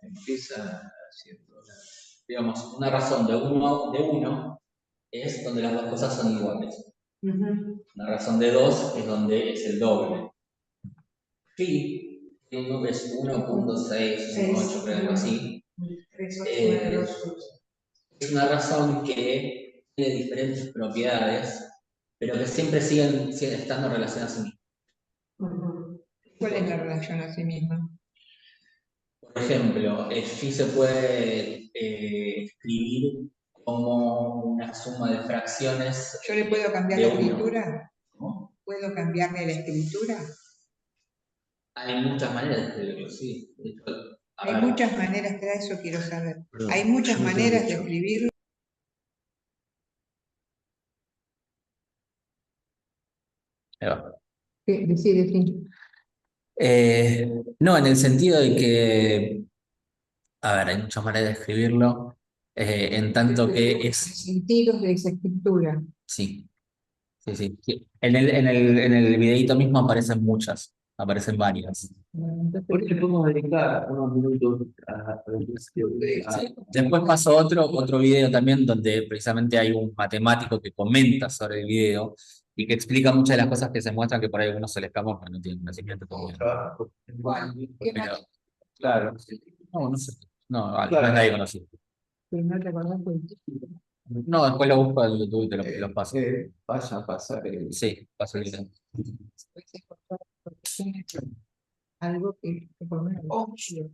Empieza haciendo
Digamos, una razón de uno es donde las dos cosas son iguales. Una razón de 2 es donde es el doble. Phi, que es 1.618, creo, algo así. Es una razón que tiene diferentes propiedades, pero que siempre siguen estando relacionadas a sí mismas.
¿Cuál es la relación a sí misma?
Por ejemplo, phi se puede escribir como una suma de fracciones.
¿Yo le puedo cambiar
de
la
uno.
escritura?
¿No?
¿Puedo cambiarle la escritura?
Hay muchas maneras de escribirlo, sí. De hecho, a
Hay
ver,
muchas maneras, que eso quiero saber.
Perdón,
Hay muchas
yo no tengo
maneras de
dicho.
escribirlo.
ahí va.
Sí.
No, en el sentido de que, a ver, hay muchas maneras de escribirlo, en tanto que es,
Sentidos de esa escritura.
sí, sí. En el videíto mismo aparecen muchas, aparecen varias.
¿Por qué le podemos dedicar unos minutos a
Sí. Después pasó otro video también donde precisamente hay un matemático que comenta sobre el video y que explica muchas de las cosas que se muestran que por ahí a algunos se les escapan porque no tienen conocimiento todavía.
trabajo?
Pero,
Claro.
no sé. No, vale, no es nadie conocido.
No te acordás
No, después lo busco en YouTube y te lo paso.
Vaya a pasar el...
Sí, paso el video.
algo que por lo menos obvio.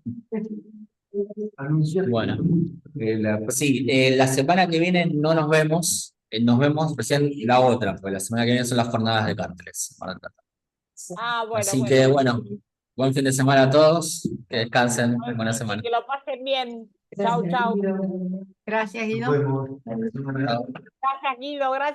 anunciar
Bueno.
la
Sí, la semana que viene no nos vemos, nos vemos recién la otra, porque la semana que viene son las jornadas de Carteles.
Ah, bueno,
Así
bueno.
que bueno, buen fin de semana a todos, que descansen, buena
Sí,
semana.
que lo pasen bien. Chau, chau.
Gracias, Guido.
Nos vemos.
Chao.
Gracias, Guido. Gracias.